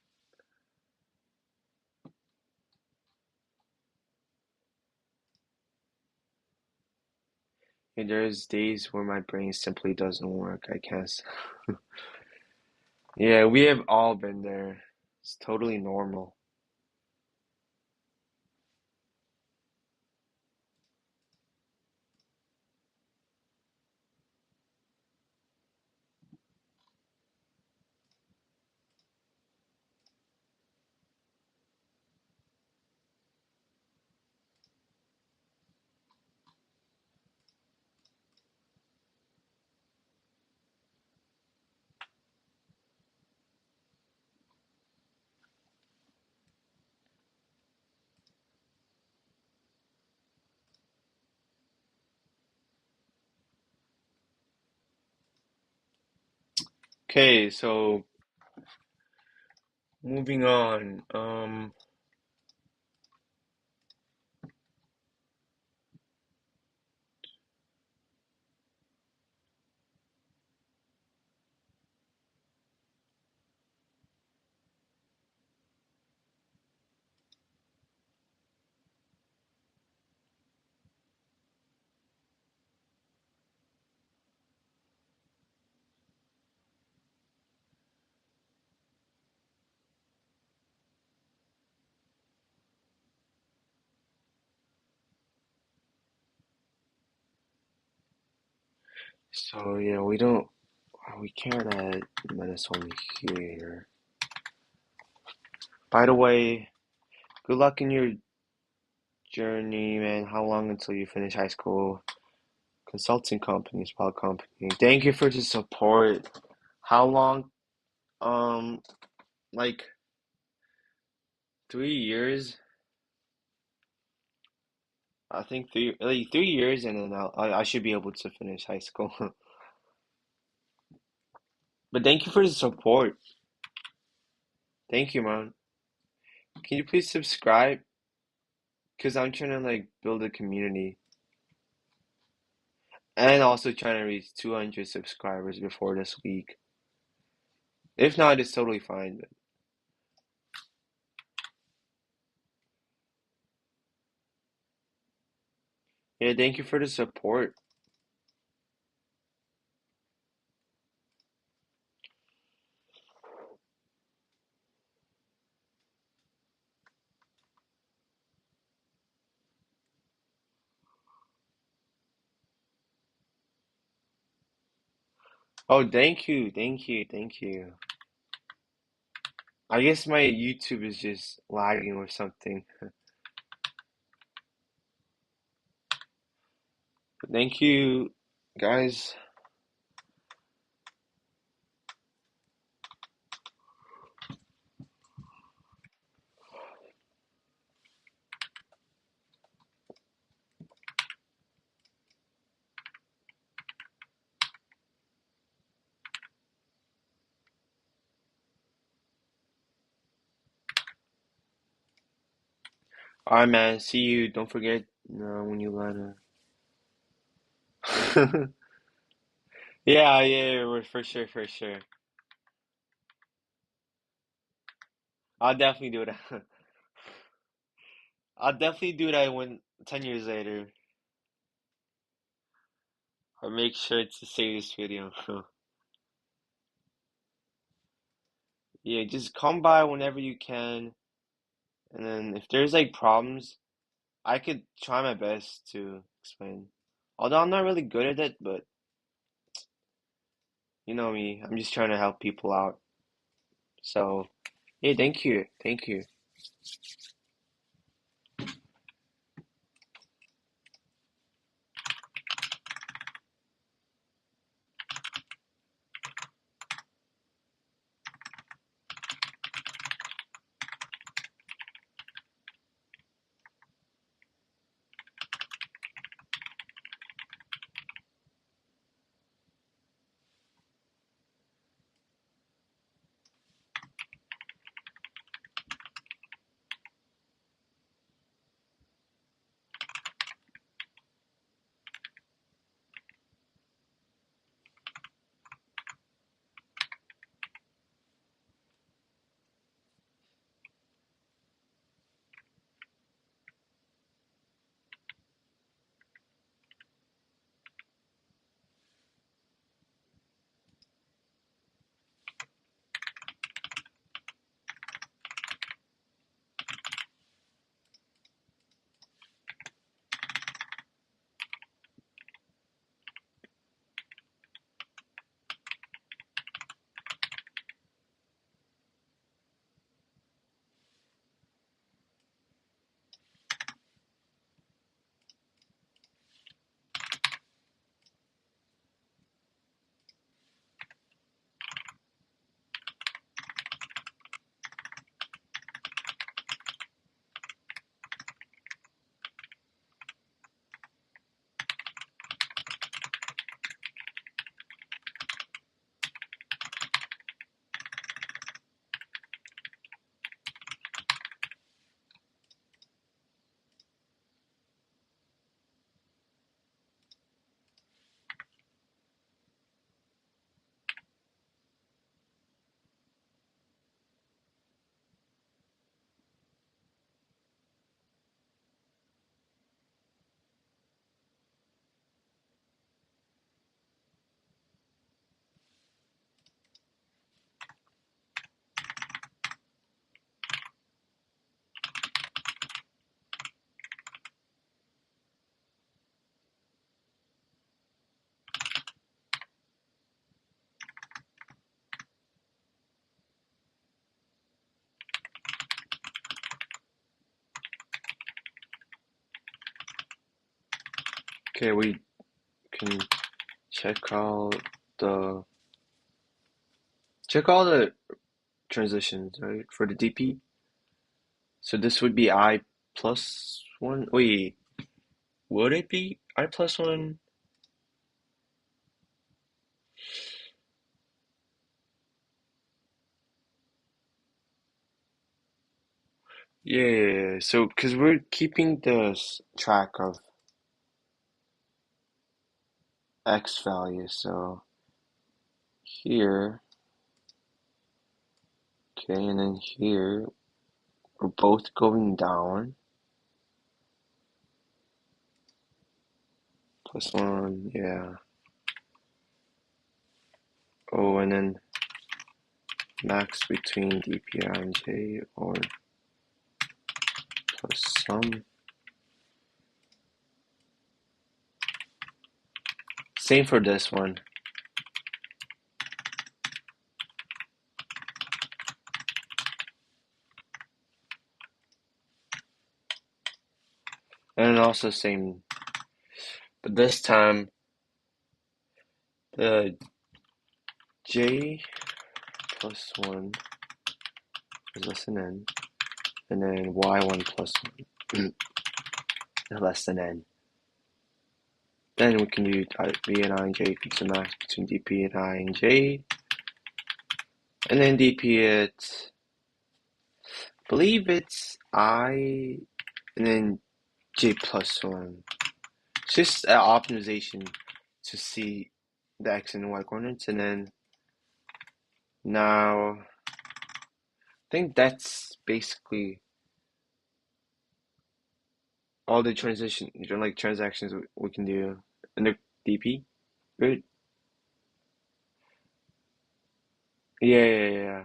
Speaker 1: And there's days where my brain simply doesn't work, I guess. Yeah, we have all been there. It's totally normal. Okay, so moving on. So yeah, we can't add Minnesota here. By the way, good luck in your journey, man. How long until you finish high school? Consulting company, small company. Thank you for the support. How long? Um, like 3 years. I think 3 years, and then I should be able to finish high school. But thank you for the support. Thank you, man. Can you please subscribe? Because I'm trying to like build a community and also trying to reach 200 subscribers before this week. If not, it's totally fine. But yeah, thank you for the support. Oh, thank you, thank you, thank you. I guess my YouTube is just lagging or something. But thank you, guys. All right, man. See you. Don't forget when you learn. Yeah, yeah, for sure, for sure. I'll definitely do that. I'll definitely do that when 10 years later. I'll make sure to save this video. Yeah, just come by whenever you can, and then if there's like problems, I could try my best to explain. Although I'm not really good at it, but you know me, I'm just trying to help people out. So, yeah, thank you. Thank you. Okay, we can check out the check all the transitions, right, for the DP. So this would be I plus one. Wait, would it be I plus one? Yeah, so because we're keeping the track of X value, so here, okay, and then here, we're both going down. Plus one, yeah. Oh, and then max between DPI and J or plus sum. Same for this one. And also same, but this time the J plus one is less than N, and then Y1 plus one is less than N. Then we can do V and I and J equals the max between DP and I and J. And then DP it, I believe it's I, and then J plus one. It's just an optimization to see the X and Y coordinates. And then now, I think that's basically all the transactions we can do in the DP. Good. Yeah.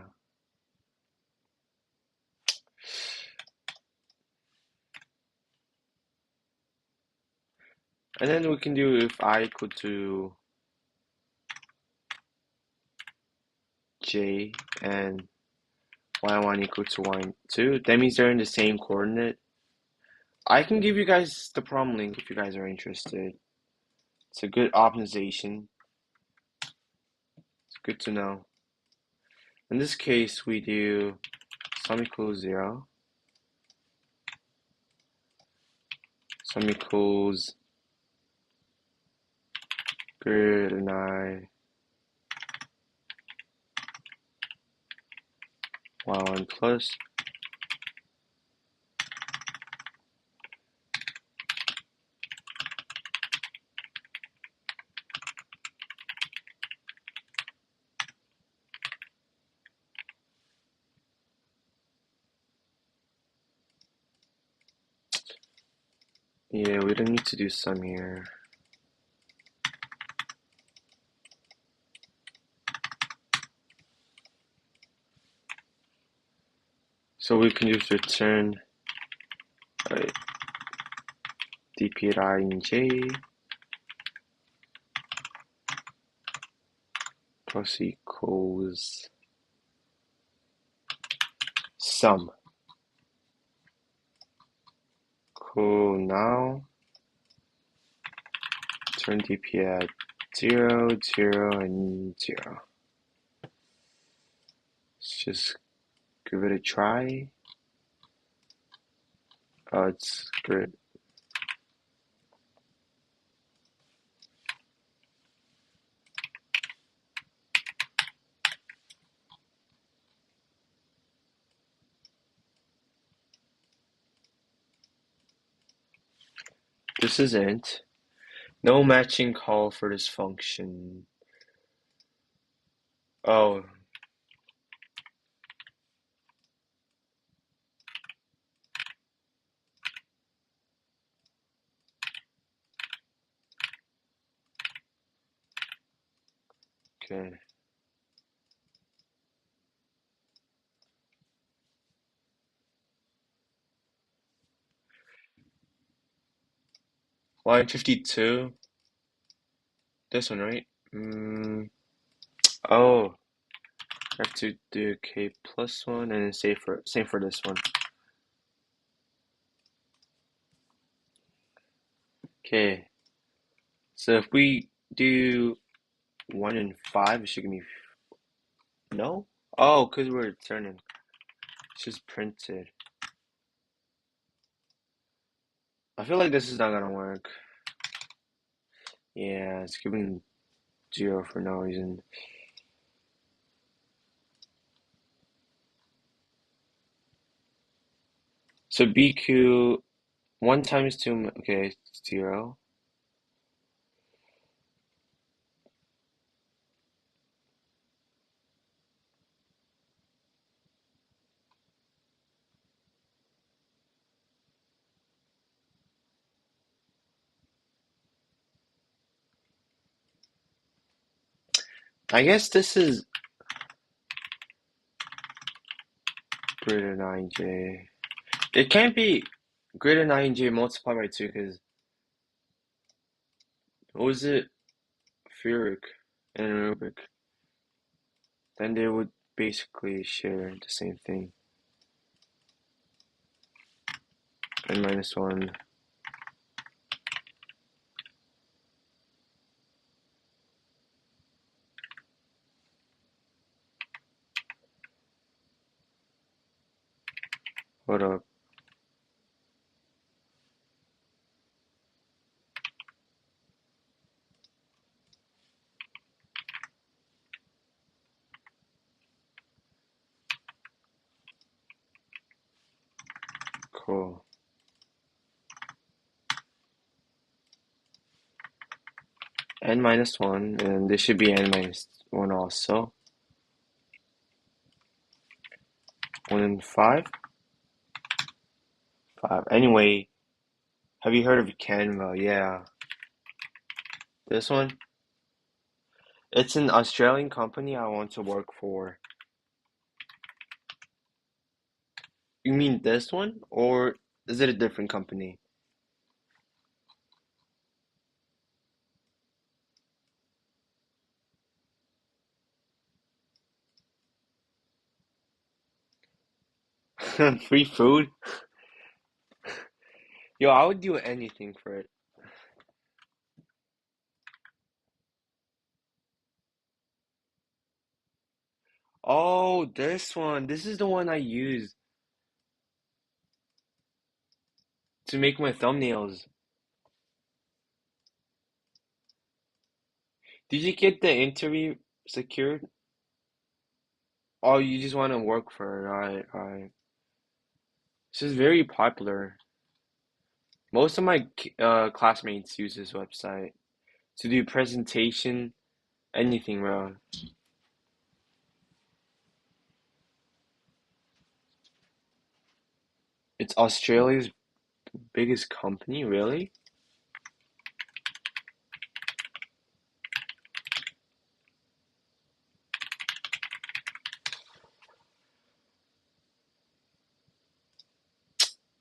Speaker 1: And then we can do if I equal to j and y1 equal to y2. That means they're in the same coordinate. I can give you guys the problem link if you guys are interested. It's a good optimization. It's good to know. In this case, we do sum equals 0. Sum equals greater than I, y1 plus. Yeah, we don't need to do sum here. So we can just return dp at I and j plus equals sum. Cool. Now turn dp at 0, 0, and 0. Let's just give it a try. Oh, it's good. This is int. No matching call for this function. Oh, okay. Line 52. This one, right? Oh, I have to do k plus 1 and then same for this one. Okay. So if we do 1 and 5, it should give me no? Oh, because we're returning. It's just printed. I feel like this is not gonna work. Yeah, it's giving 0 for no reason. So BQ 1 times 2, okay, 0. I guess this is greater than ij. It can't be greater than ij multiplied by 2 because what was it? Furic and Rubik. Then they would basically share the same thing. N minus 1. Hold up. Cool. N minus 1, and this should be N minus 1 also. 1 and 5. 5. Anyway, have you heard of Canva? Yeah. This one? It's an Australian company I want to work for. You mean this one? Or is it a different company? Free food? Yo, I would do anything for it. Oh, this one. This is the one I use to make my thumbnails. Did you get the interview secured? Oh, you just want to work for it. Right, right. This is very popular. Most of my classmates use this website to do presentation, anything, bro. It's Australia's biggest company, really?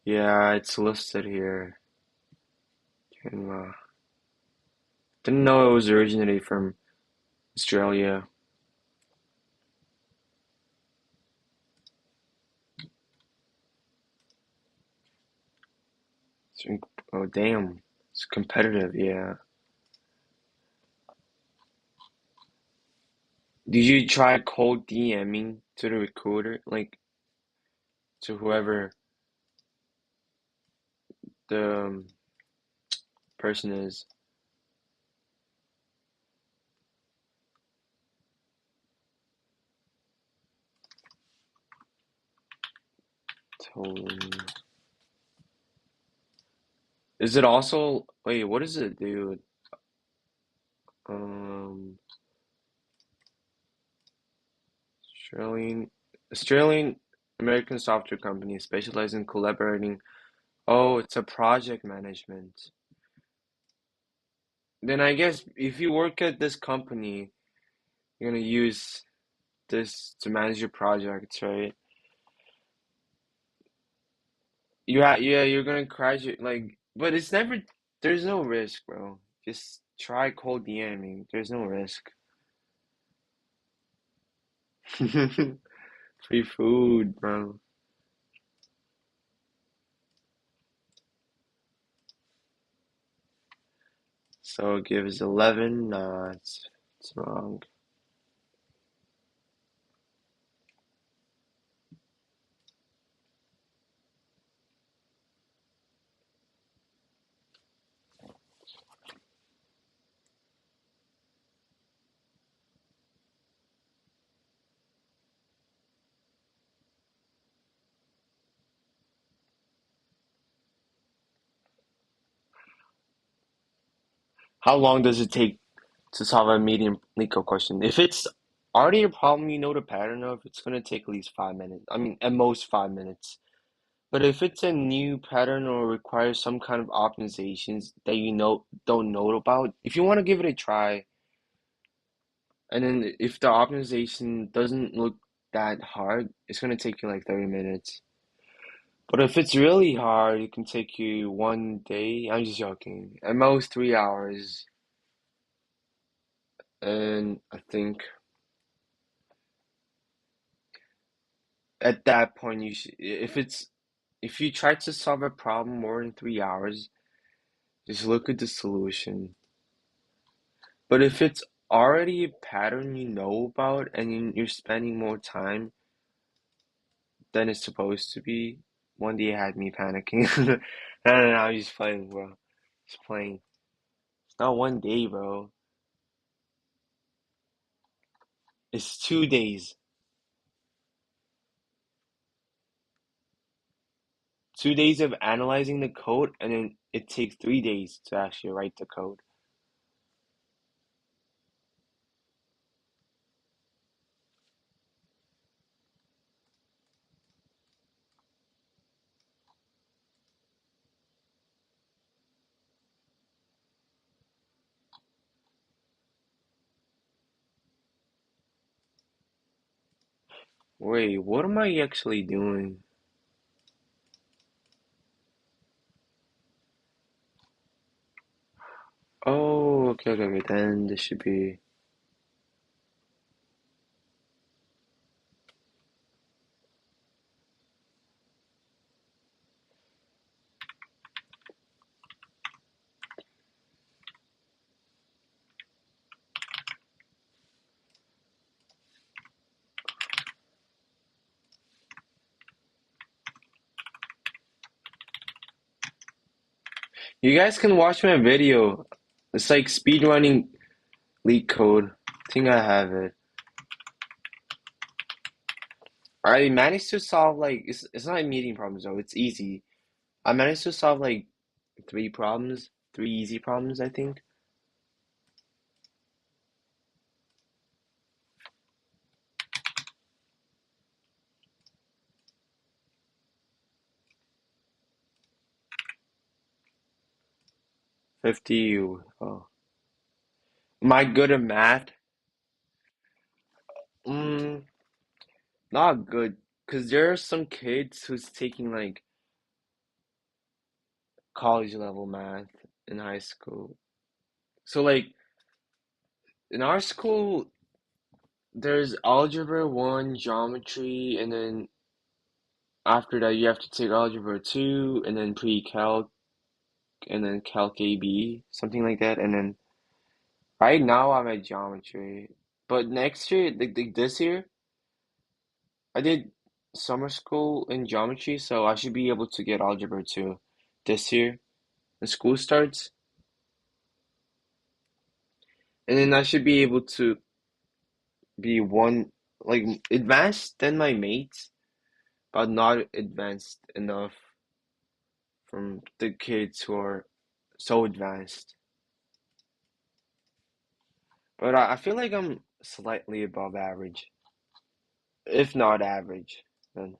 Speaker 1: Yeah, it's listed here. Canva. Didn't know it was originated from Australia. It's oh, damn. It's competitive, yeah. Did you try cold DMing to the recruiter, like to whoever the person is? Tone. Is it also, wait, what does it do? Um, Australian, Australian American software company specializes in collaborating. Oh, it's a project management. Then I guess if you work at this company, you're gonna use this to manage your projects, right? Yeah, you're gonna graduate like, but it's never. There's no risk, bro. Just try cold DMing. There's no risk. Free food, bro. So it gives 11. Nah, it's wrong. How long does it take to solve a medium legal question? If it's already a problem you know the pattern of, it's gonna take at least 5 minutes. I mean, at most 5 minutes. But if it's a new pattern or requires some kind of optimizations that you know don't know about, if you want to give it a try, and then if the optimization doesn't look that hard, it's gonna take you like 30 minutes. But if it's really hard, it can take you 1 day. I'm just joking. At most 3 hours. And I think at that point you should, if you try to solve a problem more than 3 hours, just look at the solution. But if it's already a pattern you know about and you're spending more time than it's supposed to be, 1 day it had me panicking. No, no, no, I'm just playing, bro. Just playing. It's not 1 day, bro. It's 2 days. 2 days of analyzing the code, and then it takes 3 days to actually write the code. Wait, what am I actually doing? Oh, okay, okay, okay. Then this should be. You guys can watch my video. It's like speedrunning LeetCode. I think I have it. I managed to solve like it's not meeting problems though. It's easy. I managed to solve like three problems, three easy problems, I think. 50. Oh. Am I good at math? Mm, not good. Cause there are some kids who's taking like college level math in high school. So like in our school, there's algebra one, geometry, and then after that you have to take algebra two, and then pre-calc, and then calc AB, something like that. And then right now I'm at geometry, but next year, like this year, I did summer school in geometry, so I should be able to get algebra two this year. When school starts, and then I should be able to be one like advanced than my mates, but not advanced enough from the kids who are so advanced. But I feel like I'm slightly above average, if not average. Then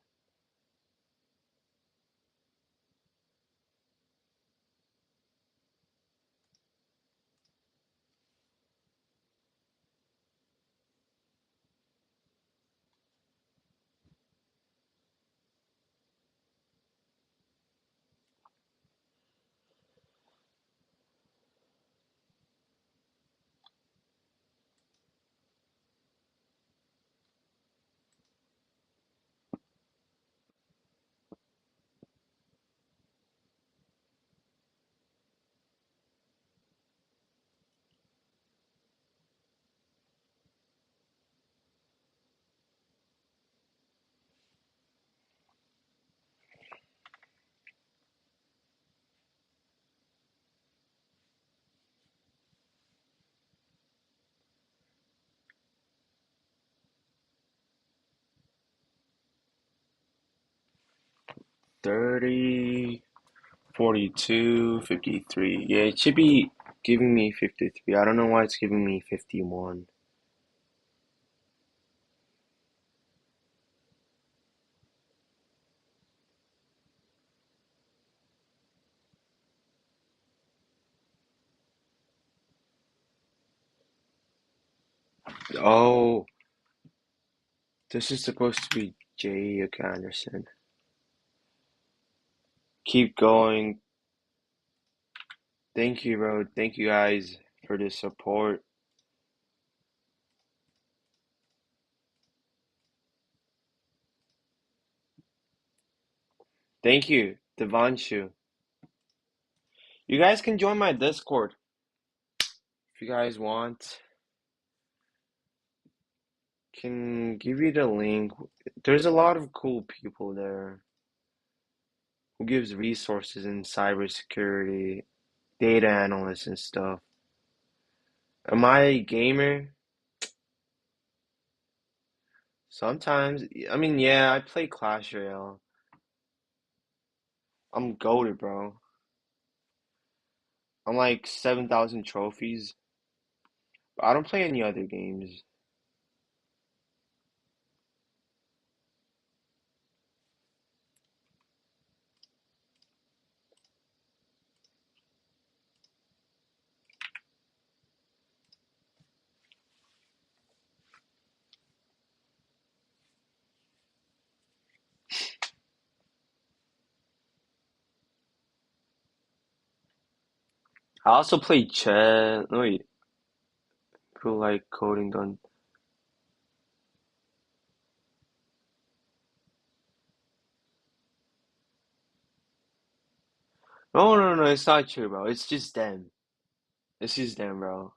Speaker 1: 30, 42, 53. Yeah, it should be giving me 53. I don't know why it's giving me 51. Oh, this is supposed to be J. Okay, Anderson. Keep going. Thank you, bro. Thank you guys for the support. Thank you, Devanshu. You guys can join my Discord if you guys want. Can give you the link. There's a lot of cool people there who gives resources in cybersecurity, data analysts and stuff. Am I a gamer? Sometimes. I mean, yeah, I play Clash Royale. I'm goated, bro. I'm like 7,000 trophies. But I don't play any other games. I also play chess. No, wait, feel like coding done. No, no, no, it's not true, bro. It's just them. It's just them, bro.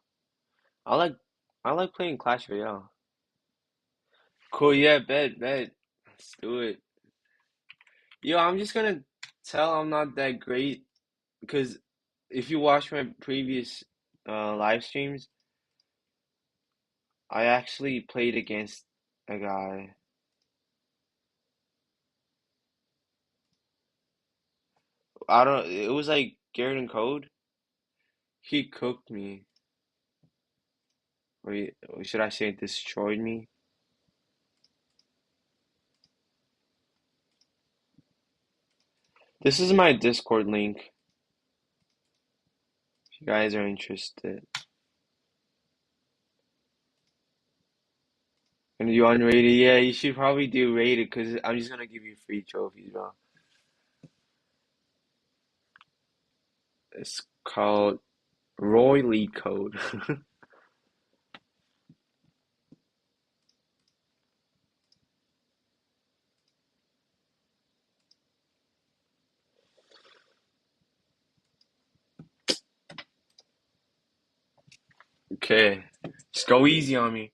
Speaker 1: I like, I like playing Clash Royale. Cool, yeah, bet. Let's do it. Yo, I'm just gonna tell I'm not that great because if you watch my previous live streams, I actually played against a guy. I don't. It was like Garrett Code. He cooked me. Or should I say destroyed me? This is my Discord link. If you guys are interested. And you unrated? Yeah, you should probably do rated because I'm just gonna give you free trophies, bro. It's called Roy Leetcode. Okay, just go easy on me.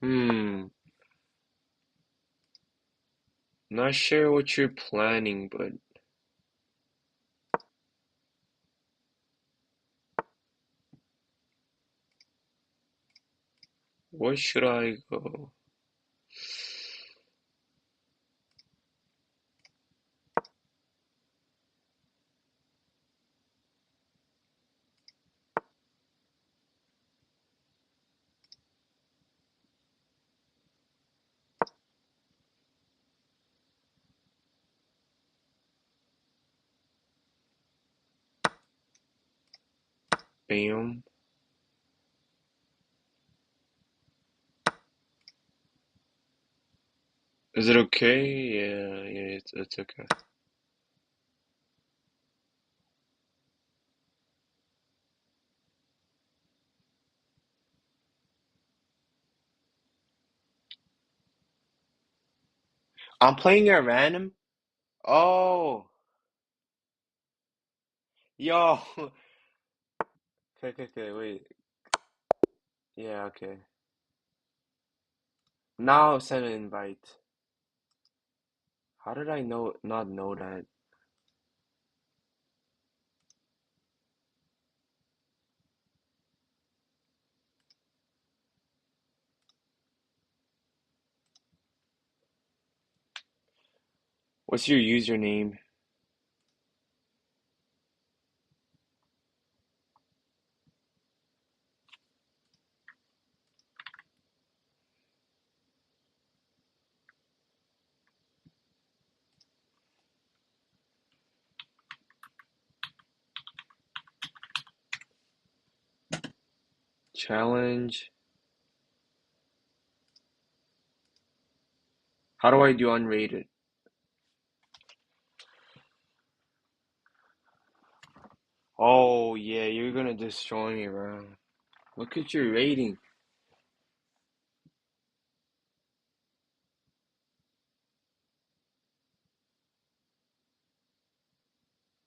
Speaker 1: Hmm, not sure what you're planning, but where should I go? Bam. Is it okay? Yeah, it's okay. I'm playing at random. Oh, yo. Okay, wait. Yeah, okay. Now send an invite. How did I not know that? What's your username? Challenge. How do I do unrated? Oh yeah, you're gonna destroy me, bro. Look at your rating.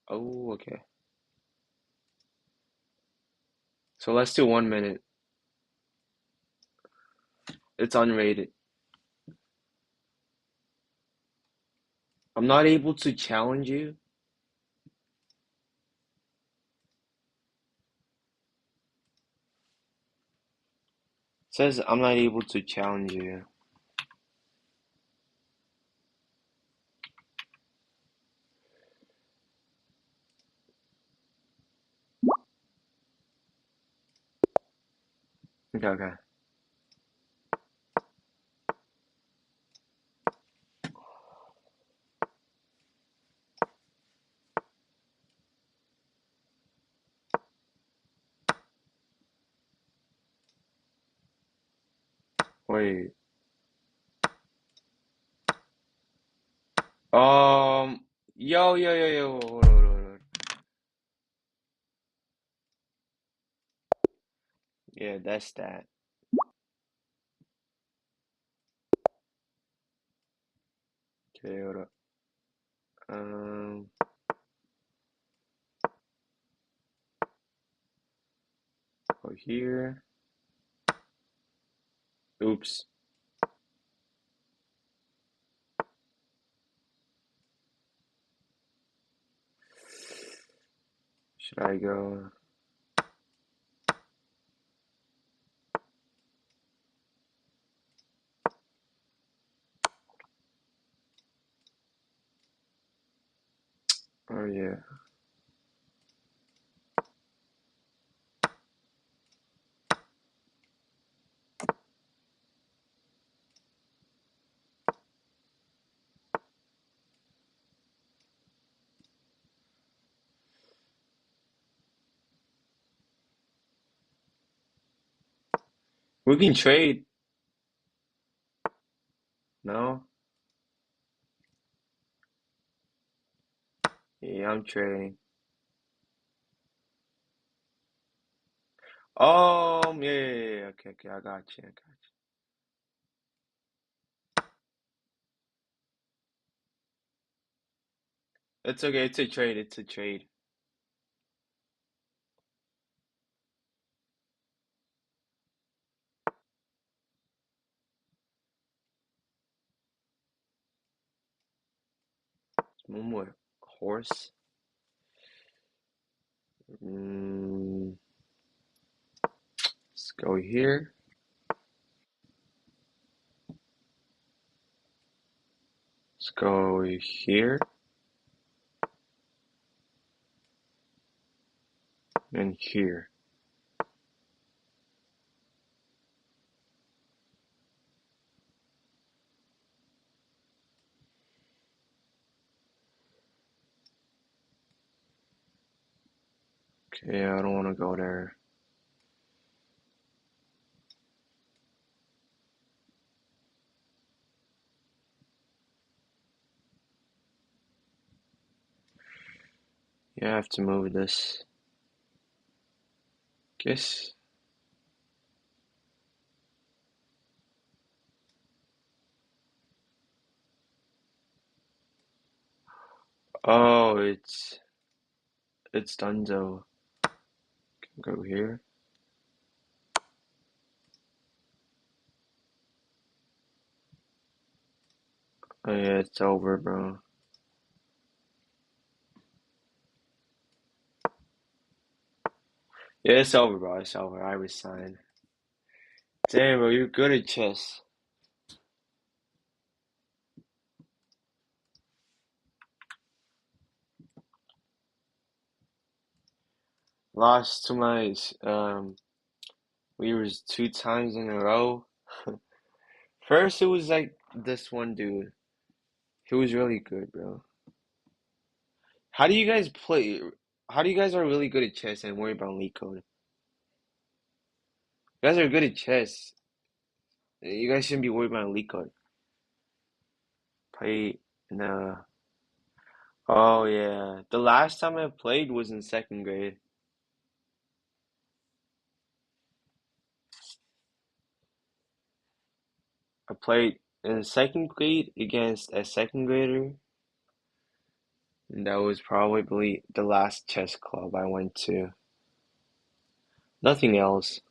Speaker 1: Oh, okay. So let's do 1 minute. It's unrated. I'm not able to challenge you. It says I'm not able to challenge you. Okay. Wait. Yo. Hold on. Yeah, that's that. Okay, hold up. Um, Go here. Oops. Should I go? Oh yeah. We can trade. No? Yeah, I'm trading. Yeah. Okay, I got you. It's okay, it's a trade. One more horse. Mm, let's go here. Let's go here and here. Okay, I don't want to go there. Yeah, I have to move this. Guess. Oh, it's Dunzo. Go here. Oh yeah, it's over, bro. Yeah, it's over, bro. It's over. I resign. Damn, bro, you're good at chess. Lost to my viewers 2 times in a row. First, it was like this one dude. He was really good, bro. How do you guys play? How do you guys are really good at chess and worry about leetcode? You guys are good at chess. You guys shouldn't be worried about leetcode. Play no. Oh yeah. The last time I played was in second grade. I played in second grade against a second grader, and that was probably the last chess club I went to. Nothing else.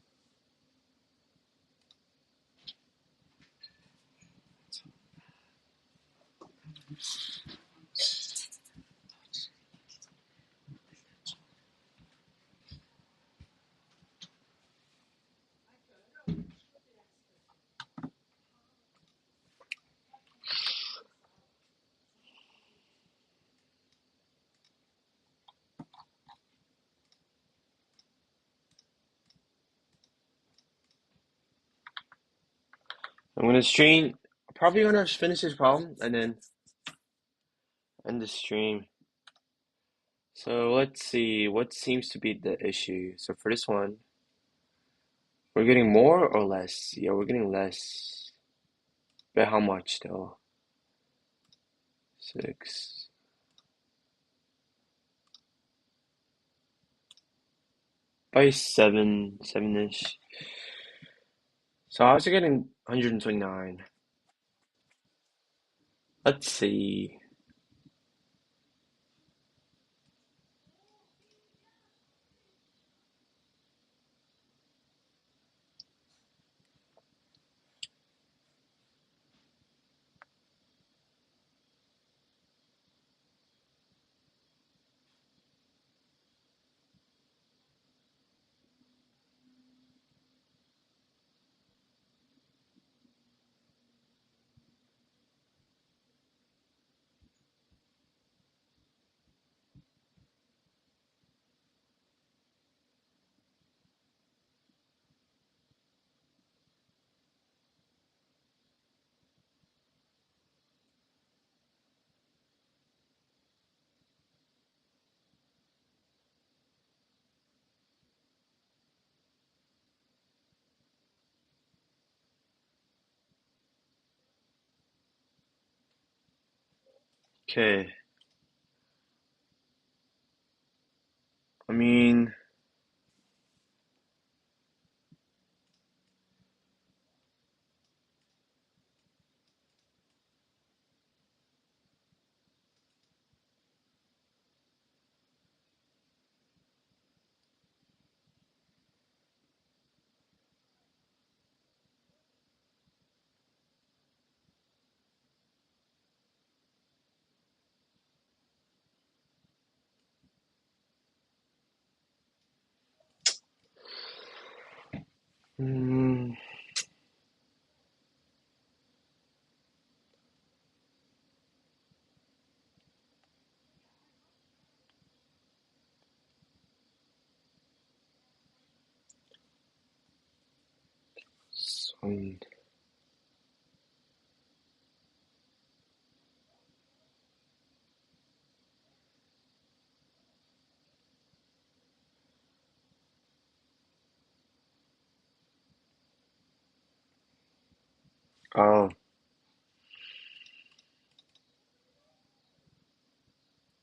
Speaker 1: I'm gonna stream. Probably gonna finish this problem and then end the stream. So let's see what seems to be the issue. So for this one, We're getting more or less? Yeah, we're getting less. By how much though? 6. By 7-ish. So I was getting 129. Let's see. Okay. I mean, mm, some, oh,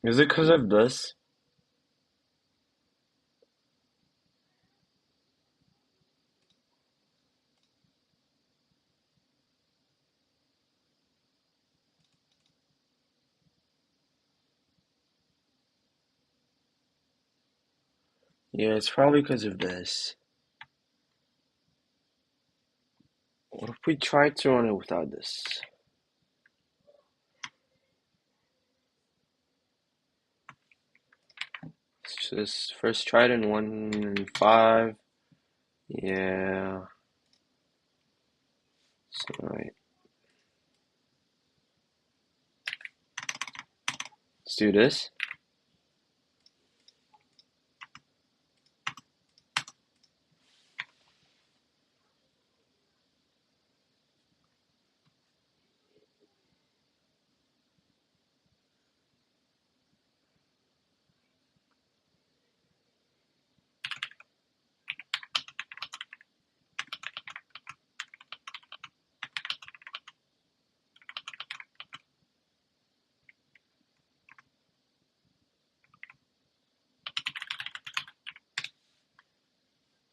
Speaker 1: is it because of this? Yeah, it's probably because of this. What if we try to run it without this? Let's just first try it in 1 and 5. Yeah. So, right. Let's do this.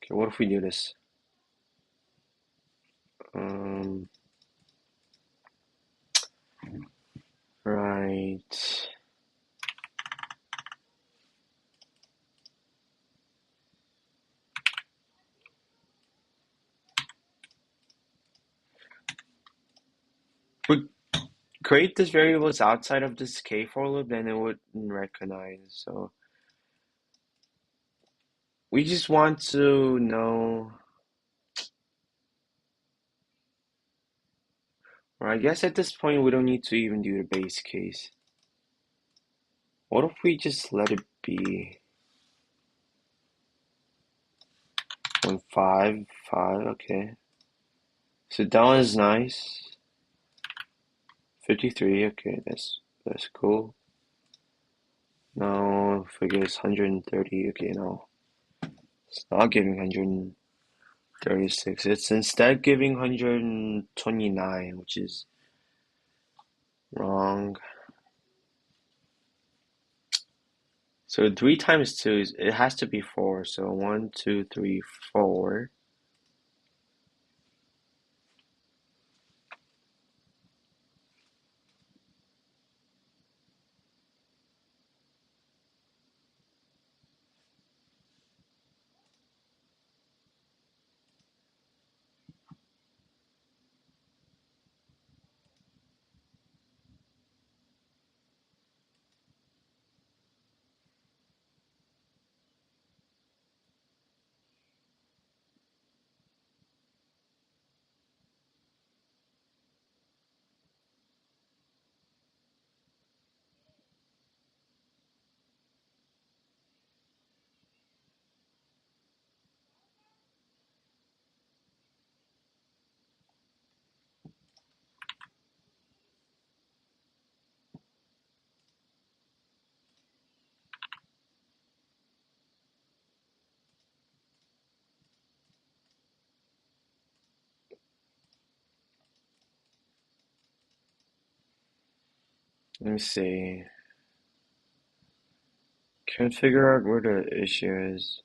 Speaker 1: Okay, what if we do this? Um, right. We create this variables outside of this k for loop, then it wouldn't recognize. So we just want to know, or I guess at this point we don't need to even do the base case. What if we just let it be 1, 5, 5? Okay. So down is nice. 53. Okay, that's cool. Now if I guess 130. Okay, no, it's not giving 100. 36. It's instead giving 129, which is wrong. So 3 times 2 it has to be 4. So 1, 2, 3, 4. Let me see. Can't figure out where the issue is.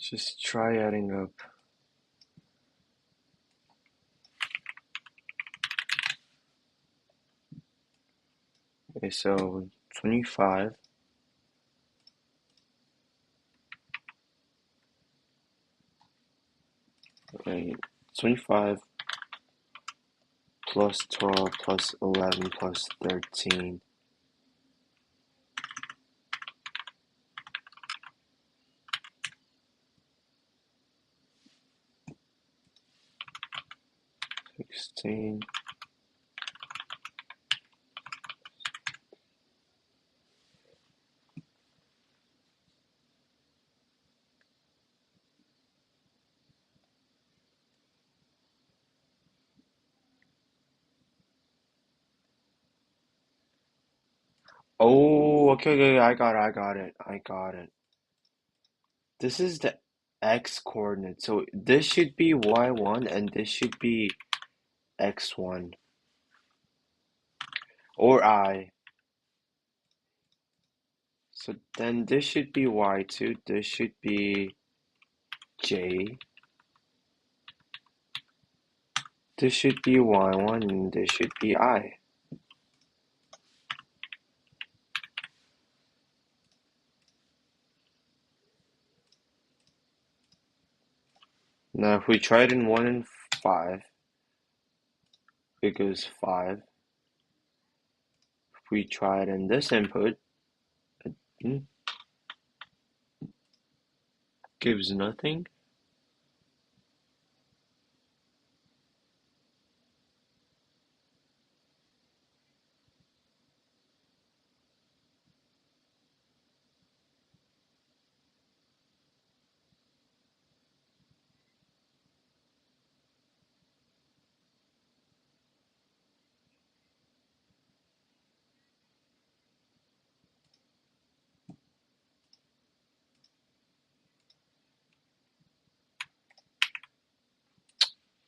Speaker 1: Just try adding up. Okay, so 25. Okay, 25 plus 12 plus 11 plus 13. Sixteen. Oh, okay, I got it. This is the x coordinate. So this should be y1 and this should be x1 or I. So then this should be y2, this should be j, this should be y1, and this should be I. Now if we try it in 1 and 5, it goes 5. If we try it in this input, it gives nothing.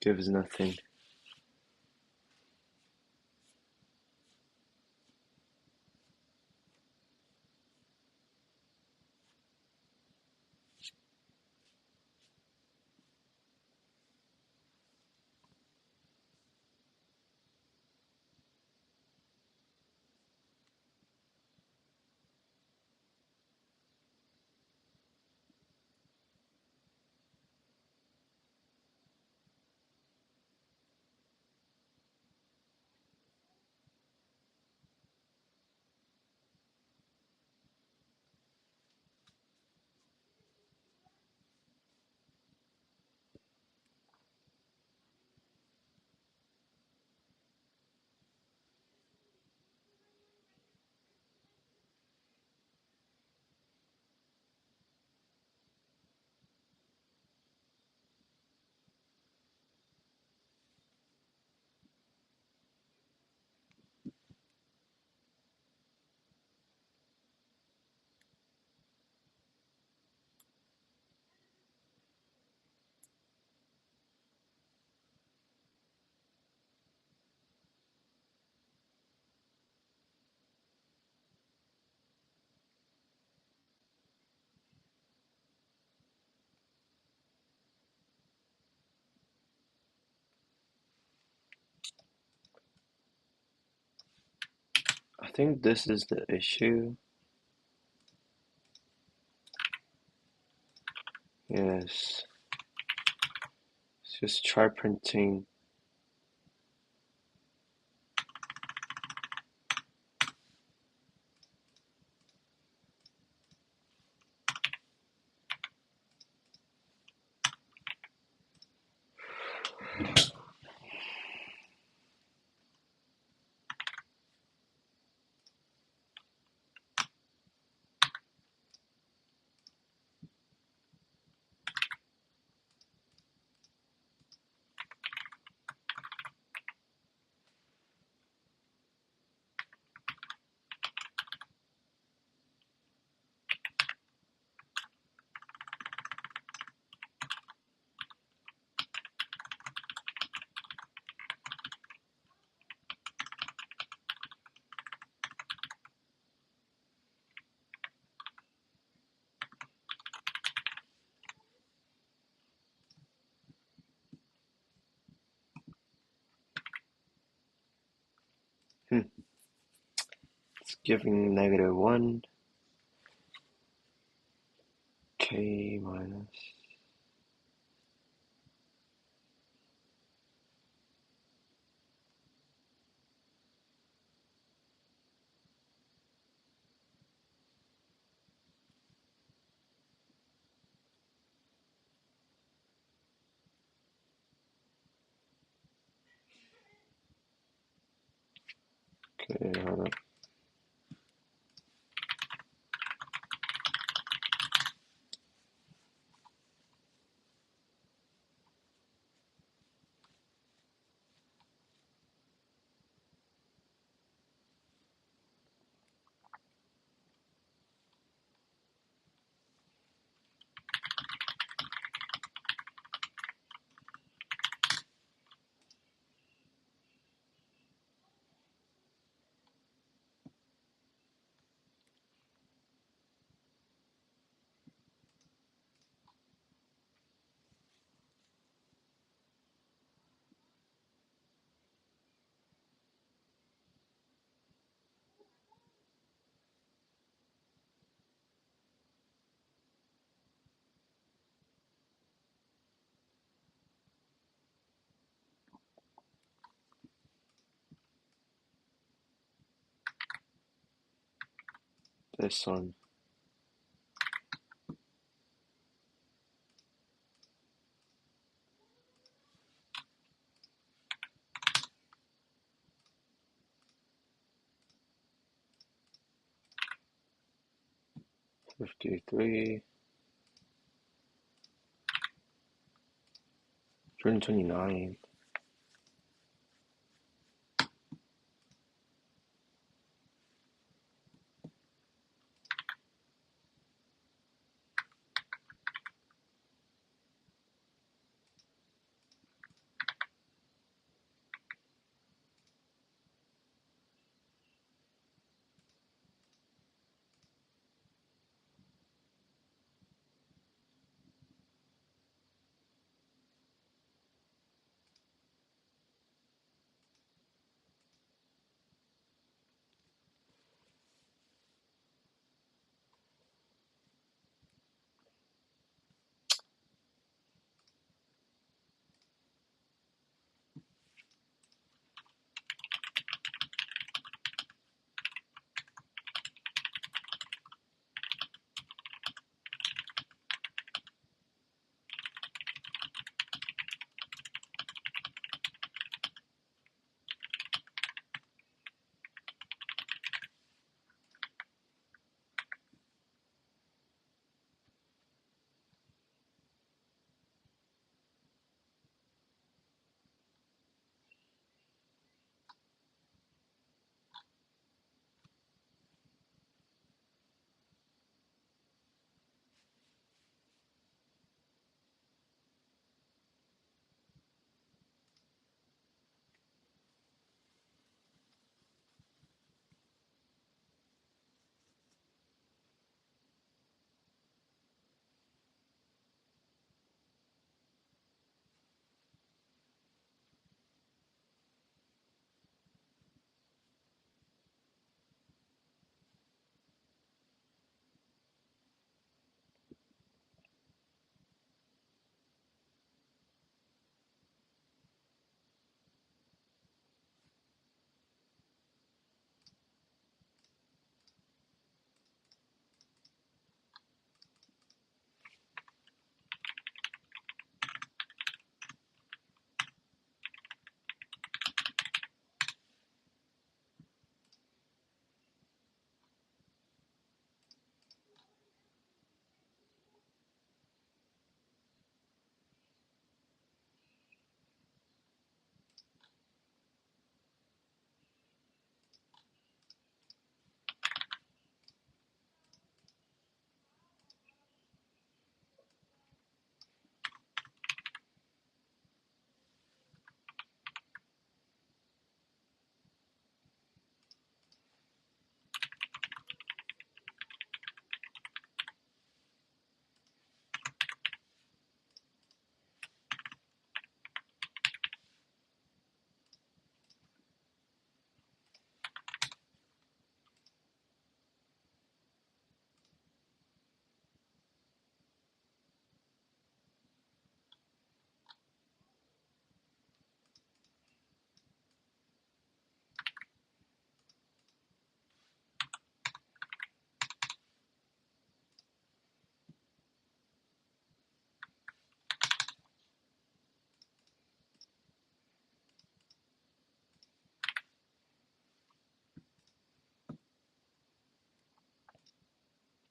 Speaker 1: Gives nothing. I think this is the issue. Yes. Let's just try printing. It's giving -1 k minus. Okay, hold on. this one. $53, $229.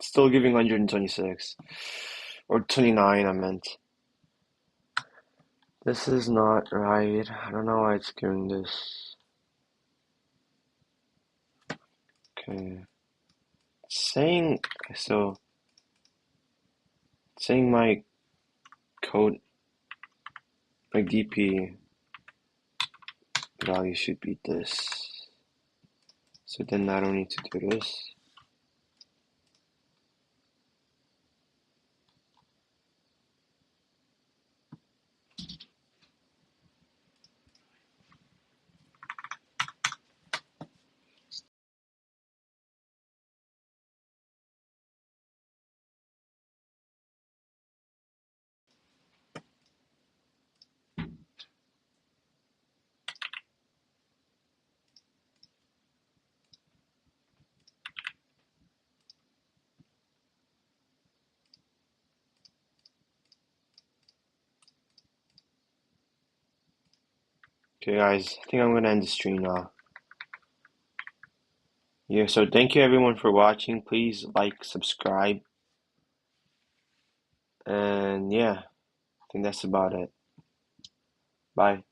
Speaker 1: Still giving 126. Or 29, I meant. This is not right. I don't know why it's giving this. Okay. Saying, so, saying my code, my DP value should be this. So then I don't need to do this. Okay, guys, I think I'm gonna end the stream now. Yeah, so thank you everyone for watching. Please like, subscribe, and yeah, I think that's about it. Bye.